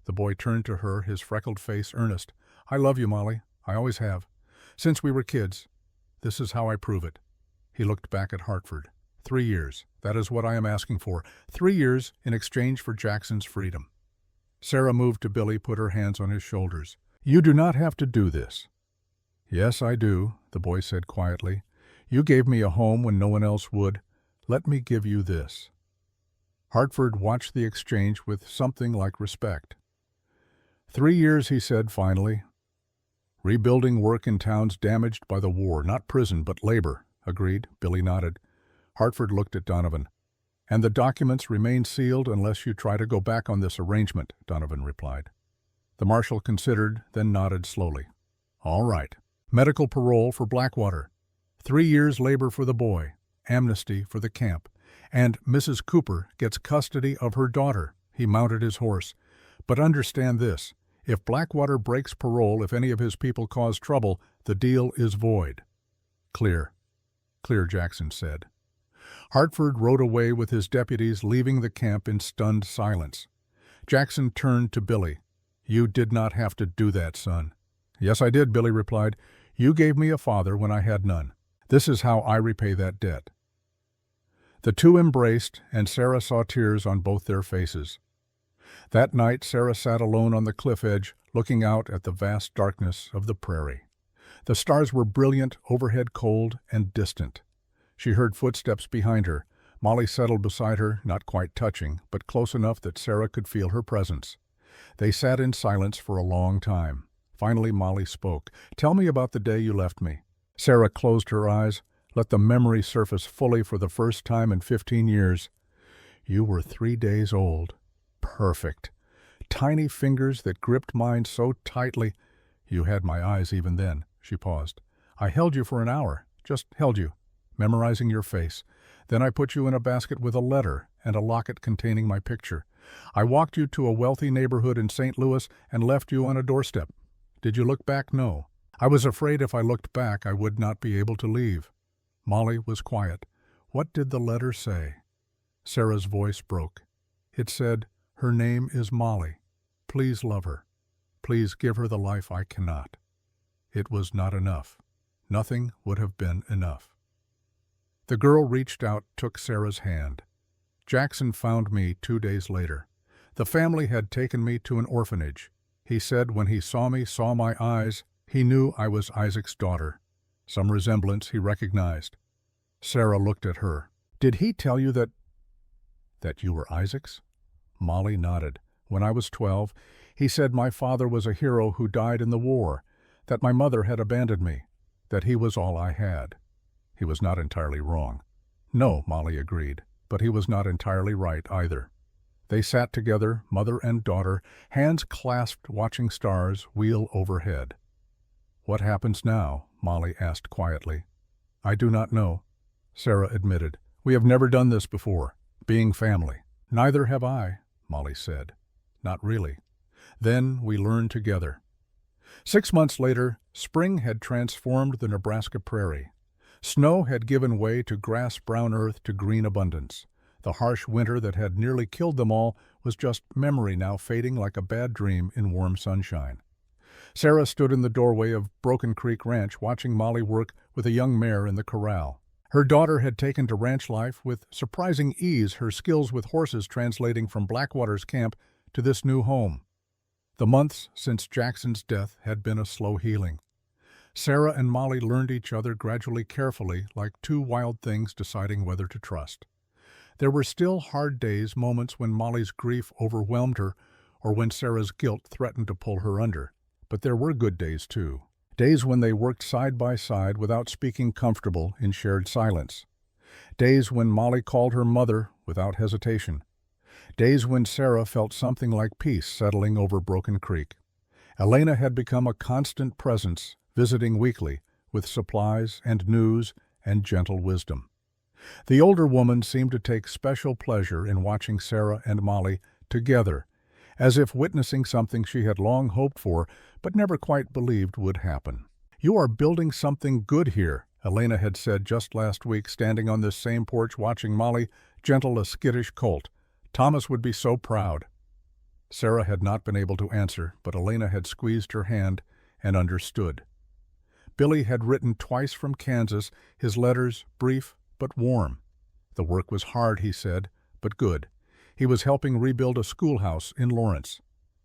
The boy turned to her, his freckled face earnest. I love you, Molly. I always have. Since we were kids. This is how I prove it. He looked back at Hartford. 3 years. That is what I am asking for. 3 years in exchange for Jackson's freedom. Sarah moved to Billy, put her hands on his shoulders. You do not have to do this. Yes, I do, the boy said quietly. You gave me a home when no one else would. Let me give you this. Hartford watched the exchange with something like respect. 3 years, he said finally. Rebuilding work in towns damaged by the war, not prison, but labor. Agreed, Billy nodded. Hartford looked at Donovan. And the documents remain sealed unless you try to go back on this arrangement, Donovan replied. The marshal considered, then nodded slowly. All right. Medical parole for Blackwater. 3 years labor for the boy. Amnesty for the camp. And Mrs. Cooper gets custody of her daughter. He mounted his horse. But understand this. If Blackwater breaks parole, if any of his people cause trouble, the deal is void. Clear. Clear, Jackson said. Hartford rode away with his deputies, leaving the camp in stunned silence. Jackson turned to Billy. You did not have to do that, son. Yes, I did, Billy replied. You gave me a father when I had none. This is how I repay that debt. The two embraced, and Sarah saw tears on both their faces. That night, Sarah sat alone on the cliff edge, looking out at the vast darkness of the prairie. The stars were brilliant, overhead cold and distant. She heard footsteps behind her. Molly settled beside her, not quite touching, but close enough that Sarah could feel her presence. They sat in silence for a long time. Finally, Molly spoke. Tell me about the day you left me. Sarah closed her eyes, let the memory surface fully for the first time in 15 years. You were 3 days old. Perfect. Tiny fingers that gripped mine so tightly. You had my eyes even then. She paused. I held you for an hour, just held you, memorizing your face. Then I put you in a basket with a letter and a locket containing my picture. I walked you to a wealthy neighborhood in St. Louis and left you on a doorstep. Did you look back? No. I was afraid if I looked back I would not be able to leave. Molly was quiet. What did the letter say? Sarah's voice broke. It said, her name is Molly. Please love her. Please give her the life I cannot. It was not enough. Nothing would have been enough. The girl reached out, took Sarah's hand. Jackson found me 2 days later. The family had taken me to an orphanage. He said when he saw me, saw my eyes, he knew I was Isaac's daughter. Some resemblance he recognized. Sarah looked at her. Did he tell you that you were Isaac's? Molly nodded. When I was 12, he said my father was a hero who died in the war, that my mother had abandoned me, that he was all I had. He was not entirely wrong. No, Molly agreed, but he was not entirely right either. They sat together, mother and daughter, hands clasped, watching stars wheel overhead. What happens now? Molly asked quietly. I do not know, Sarah admitted. We have never done this before, being family. Neither have I, Molly said. Not really. Then we learned together. 6 months later, spring had transformed the Nebraska prairie. Snow had given way to grass-brown earth to green abundance. The harsh winter that had nearly killed them all was just memory now, fading like a bad dream in warm sunshine. Sarah stood in the doorway of Broken Creek Ranch watching Molly work with a young mare in the corral. Her daughter had taken to ranch life with surprising ease, her skills with horses translating from Blackwater's camp to this new home. The months since Jackson's death had been a slow healing. Sarah and Molly learned each other gradually, carefully, like two wild things deciding whether to trust. There were still hard days, moments when Molly's grief overwhelmed her or when Sarah's guilt threatened to pull her under. But there were good days, too. Days when they worked side by side without speaking, comfortable in shared silence. Days when Molly called her mother without hesitation. Days when Sarah felt something like peace settling over Broken Creek. Elena had become a constant presence, visiting weekly, with supplies and news and gentle wisdom. The older woman seemed to take special pleasure in watching Sarah and Molly together, as if witnessing something she had long hoped for but never quite believed would happen. "You are building something good here," Elena had said just last week, standing on this same porch watching Molly gentle a skittish colt. "Thomas would be so proud." Sarah had not been able to answer, but Elena had squeezed her hand and understood. Billy had written twice from Kansas, his letters brief but warm. The work was hard, he said, but good. He was helping rebuild a schoolhouse in Lawrence.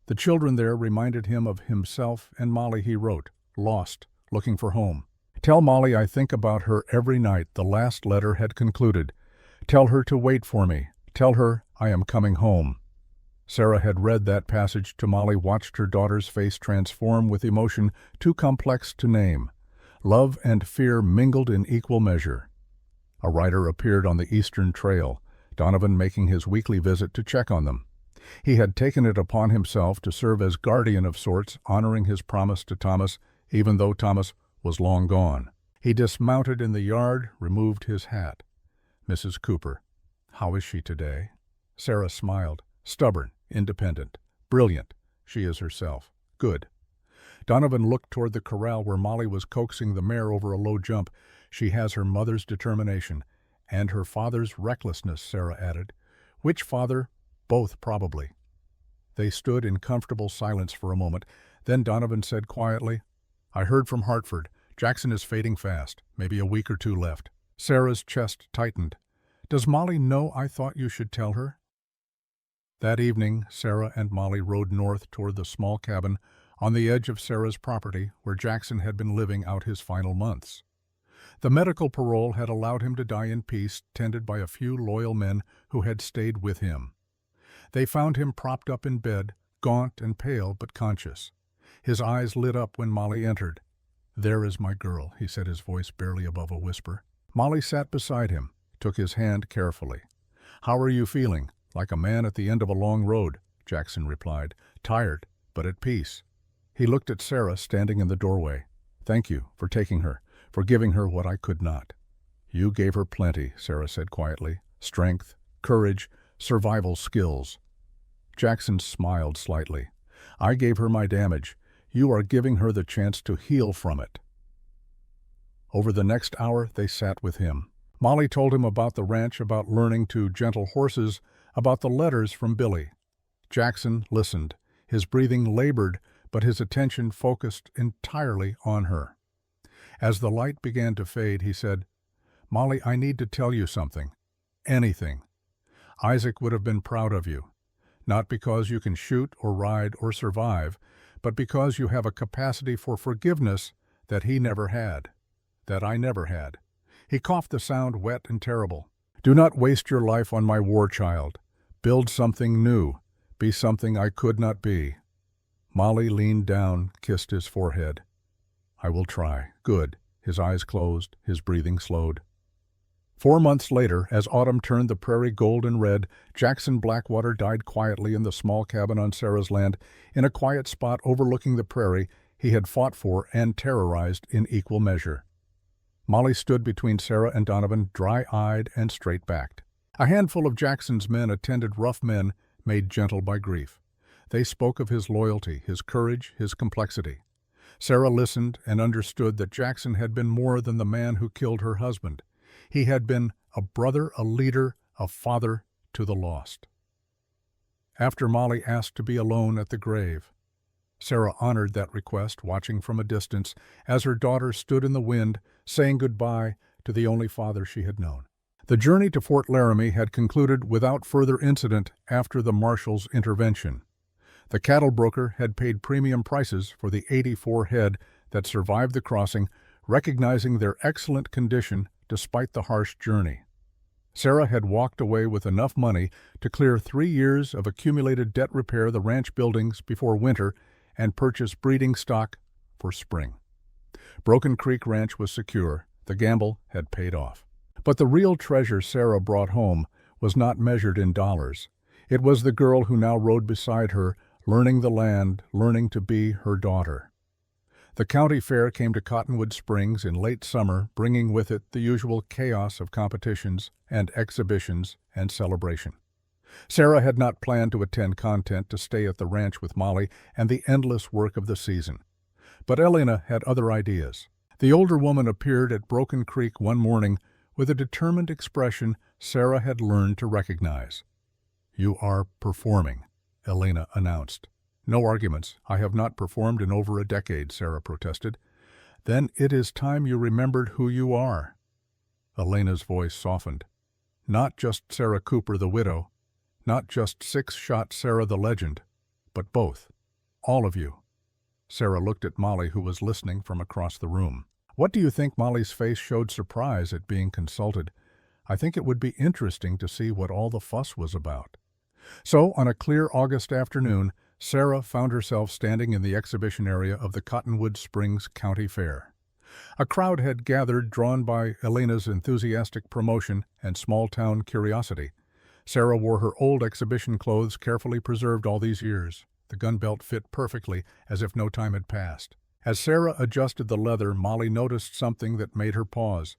The children there reminded him of himself and Molly, he wrote, lost, looking for home. "Tell Molly I think about her every night," the last letter had concluded. "Tell her to wait for me. Tell her I am coming home." Sarah had read that passage to Molly, watched her daughter's face transform with emotion too complex to name. Love and fear mingled in equal measure. A rider appeared on the Eastern Trail, Donovan making his weekly visit to check on them. He had taken it upon himself to serve as guardian of sorts, honoring his promise to Thomas, even though Thomas was long gone. He dismounted in the yard, removed his hat. "Mrs. Cooper, how is she today?" Sarah smiled. "Stubborn, independent, brilliant. She is herself. Good." Donovan looked toward the corral where Molly was coaxing the mare over a low jump. "She has her mother's determination, and her father's recklessness," Sarah added. "Which father? Both, probably." They stood in comfortable silence for a moment. Then Donovan said quietly, "I heard from Hartford. Jackson is fading fast. Maybe a week or two left." Sarah's chest tightened. "Does Molly know I thought you should tell her?" That evening, Sarah and Molly rode north toward the small cabin on the edge of Sarah's property where Jackson had been living out his final months. The medical parole had allowed him to die in peace, tended by a few loyal men who had stayed with him. They found him propped up in bed, gaunt and pale but conscious. His eyes lit up when Molly entered. "There is my girl," he said, his voice barely above a whisper. Molly sat beside him, took his hand carefully. "How are you feeling?" "Like a man at the end of a long road," Jackson replied. "Tired, but at peace." He looked at Sarah standing in the doorway. "Thank you for taking her, for giving her what I could not." "You gave her plenty," Sarah said quietly. "Strength, courage, survival skills." Jackson smiled slightly. "I gave her my damage. You are giving her the chance to heal from it." Over the next hour, they sat with him. Molly told him about the ranch, about learning to gentle horses, about the letters from Billy. Jackson listened. His breathing labored, but his attention focused entirely on her. As the light began to fade, he said, "Molly, I need to tell you something. Anything. Isaac would have been proud of you. Not because you can shoot or ride or survive, but because you have a capacity for forgiveness that he never had, that I never had." He coughed, the sound wet and terrible. "Do not waste your life on my war child. Build something new. Be something I could not be." Molly leaned down, kissed his forehead. "I will try." "Good." His eyes closed, his breathing slowed. 4 months later, as autumn turned the prairie gold and red, Jackson Blackwater died quietly in the small cabin on Sarah's land, in a quiet spot overlooking the prairie he had fought for and terrorized in equal measure. Molly stood between Sarah and Donovan, dry-eyed and straight-backed. A handful of Jackson's men attended, rough men made gentle by grief. They spoke of his loyalty, his courage, his complexity. Sarah listened and understood that Jackson had been more than the man who killed her husband. He had been a brother, a leader, a father to the lost. After Molly asked to be alone at the grave, Sarah honored that request, watching from a distance as her daughter stood in the wind, saying goodbye to the only father she had known. The journey to Fort Laramie had concluded without further incident after the marshal's intervention. The cattle broker had paid premium prices for the 84 head that survived the crossing, recognizing their excellent condition despite the harsh journey. Sarah had walked away with enough money to clear 3 years of accumulated debt, repair the ranch buildings before winter, and purchase breeding stock for spring. Broken Creek Ranch was secure. The gamble had paid off. But the real treasure Sarah brought home was not measured in dollars. It was the girl who now rode beside her, learning the land, learning to be her daughter. The county fair came to Cottonwood Springs in late summer, bringing with it the usual chaos of competitions and exhibitions and celebration. Sarah had not planned to attend content to stay at the ranch with Molly and the endless work of the season. But Elena had other ideas. The older woman appeared at Broken Creek one morning with a determined expression Sarah had learned to recognize. "You are performing," Elena announced. "No arguments. I have not performed in over a decade," Sarah protested. "Then it is time you remembered who you are." Elena's voice softened. "Not just Sarah Cooper the widow, not just six-shot Sarah the legend, but both. All of you." Sarah looked at Molly, who was listening from across the room. "What do you think?" Molly's face showed surprise at being consulted. "I think it would be interesting to see what all the fuss was about." So, on a clear August afternoon, Sarah found herself standing in the exhibition area of the Cottonwood Springs County Fair. A crowd had gathered, drawn by Elena's enthusiastic promotion and small-town curiosity. Sarah wore her old exhibition clothes, carefully preserved all these years. The gun belt fit perfectly, as if no time had passed. As Sarah adjusted the leather, Molly noticed something that made her pause.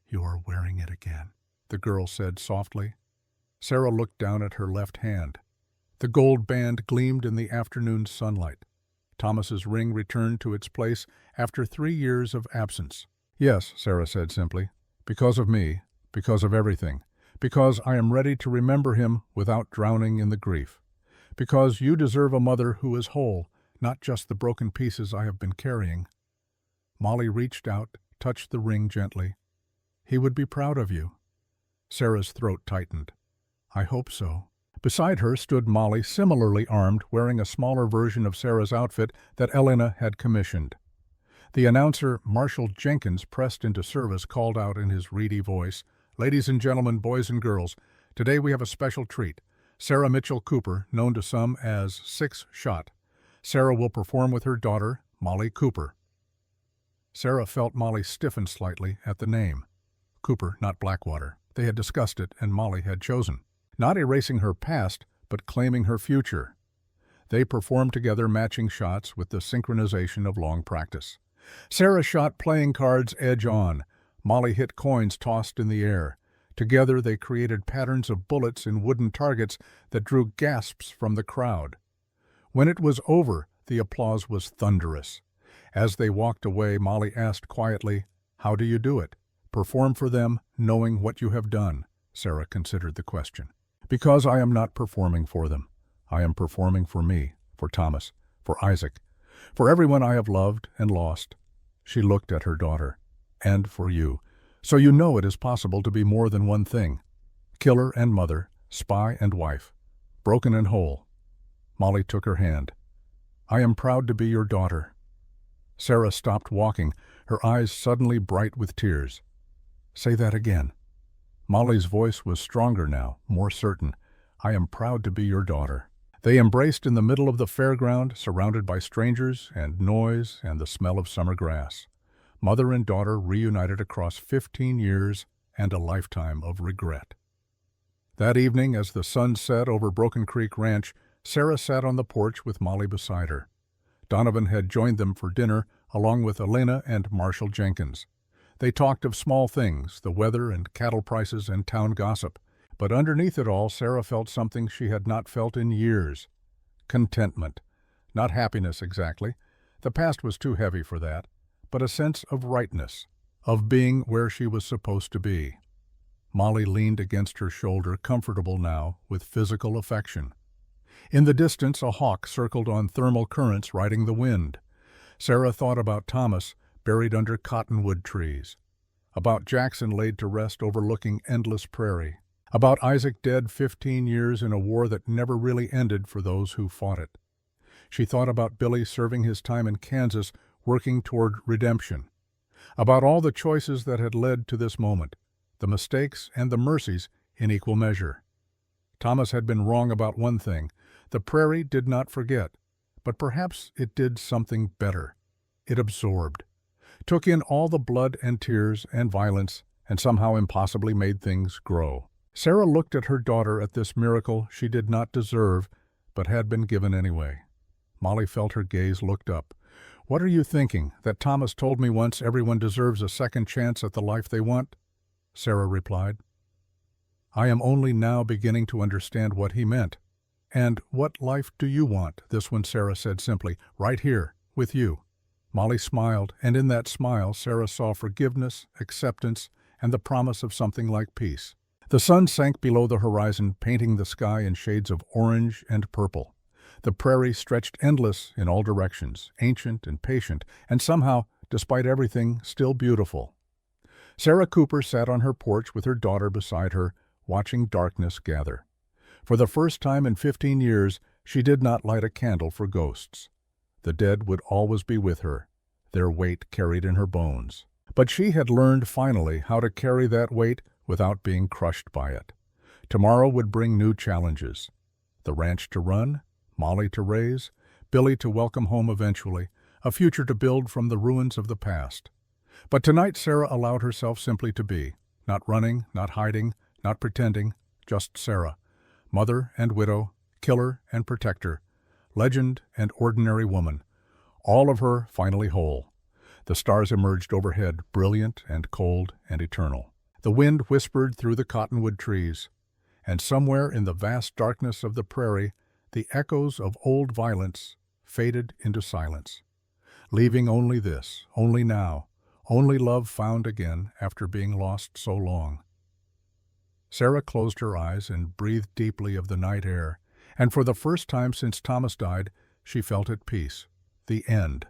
"You are wearing it again," the girl said softly. Sarah looked down at her left hand. The gold band gleamed in the afternoon sunlight. Thomas's ring returned to its place after 3 years of absence. "Yes," Sarah said simply, "because of me, because of everything, because I am ready to remember him without drowning in the grief, because you deserve a mother who is whole, not just the broken pieces I have been carrying." Molly reached out, touched the ring gently. "He would be proud of you." Sarah's throat tightened. "I hope so." Beside her stood Molly, similarly armed, wearing a smaller version of Sarah's outfit that Elena had commissioned. The announcer, Marshall Jenkins, pressed into service, called out in his reedy voice, "Ladies and gentlemen, boys and girls, today we have a special treat. Sarah Mitchell Cooper, known to some as Six Shot. Sarah will perform with her daughter, Molly Cooper." Sarah felt Molly stiffen slightly at the name. Cooper, not Blackwater. They had discussed it, and Molly had chosen. Not erasing her past, but claiming her future. They performed together, matching shots with the synchronization of long practice. Sarah shot playing cards edge on. Molly hit coins tossed in the air. Together they created patterns of bullets in wooden targets that drew gasps from the crowd. When it was over, the applause was thunderous. As they walked away, Molly asked quietly, "How do you do it? Perform for them, knowing what you have done." Sarah considered the question. "Because I am not performing for them. I am performing for me, for Thomas, for Isaac, for everyone I have loved and lost." She looked at her daughter. "And for you. So you know it is possible to be more than one thing. Killer and mother, spy and wife, broken and whole." Molly took her hand. "I am proud to be your daughter." Sarah stopped walking, her eyes suddenly bright with tears. "Say that again." Molly's voice was stronger now, more certain. "I am proud to be your daughter." They embraced in the middle of the fairground, surrounded by strangers and noise and the smell of summer grass. Mother and daughter reunited across 15 years and a lifetime of regret. That evening, as the sun set over Broken Creek Ranch, Sarah sat on the porch with Molly beside her. Donovan had joined them for dinner, along with Elena and Marshall Jenkins. They talked of small things, the weather and cattle prices and town gossip. But underneath it all, Sarah felt something she had not felt in years. Contentment. Not happiness exactly. The past was too heavy for that. But a sense of rightness, of being where she was supposed to be. Molly leaned against her shoulder, comfortable now, with physical affection. In the distance, a hawk circled on thermal currents, riding the wind. Sarah thought about Thomas, buried under cottonwood trees. About Jackson laid to rest overlooking endless prairie. About Isaac dead 15 years in a war that never really ended for those who fought it. She thought about Billy serving his time in Kansas, working toward redemption. About all the choices that had led to this moment, the mistakes and the mercies in equal measure. Thomas had been wrong about one thing. The prairie did not forget, but perhaps it did something better. It absorbed, took in all the blood and tears and violence, and somehow impossibly made things grow. Sarah looked at her daughter at this miracle she did not deserve, but had been given anyway. Molly felt her gaze looked up. "What are you thinking? That Thomas told me once everyone deserves a second chance at the life they want?" Sarah replied. "I am only now beginning to understand what he meant." "And what life do you want?" This one Sarah said simply. "Right here, with you." Molly smiled, and in that smile Sarah saw forgiveness, acceptance, and the promise of something like peace. The sun sank below the horizon, painting the sky in shades of orange and purple. The prairie stretched endless in all directions, ancient and patient, and somehow, despite everything, still beautiful. Sarah Cooper sat on her porch with her daughter beside her, watching darkness gather. For the first time in 15 years, she did not light a candle for ghosts. The dead would always be with her, their weight carried in her bones. But she had learned finally how to carry that weight without being crushed by it. Tomorrow would bring new challenges. The ranch to run, Molly to raise, Billy to welcome home eventually, a future to build from the ruins of the past. But tonight Sarah allowed herself simply to be, not running, not hiding, not pretending, just Sarah, mother and widow, killer and protector, legend and ordinary woman, all of her finally whole. The stars emerged overhead, brilliant and cold and eternal. The wind whispered through the cottonwood trees, and somewhere in the vast darkness of the prairie, the echoes of old violence faded into silence, leaving only this, only now, only love found again after being lost so long. Sarah closed her eyes and breathed deeply of the night air, and for the first time since Thomas died, she felt at peace. The end.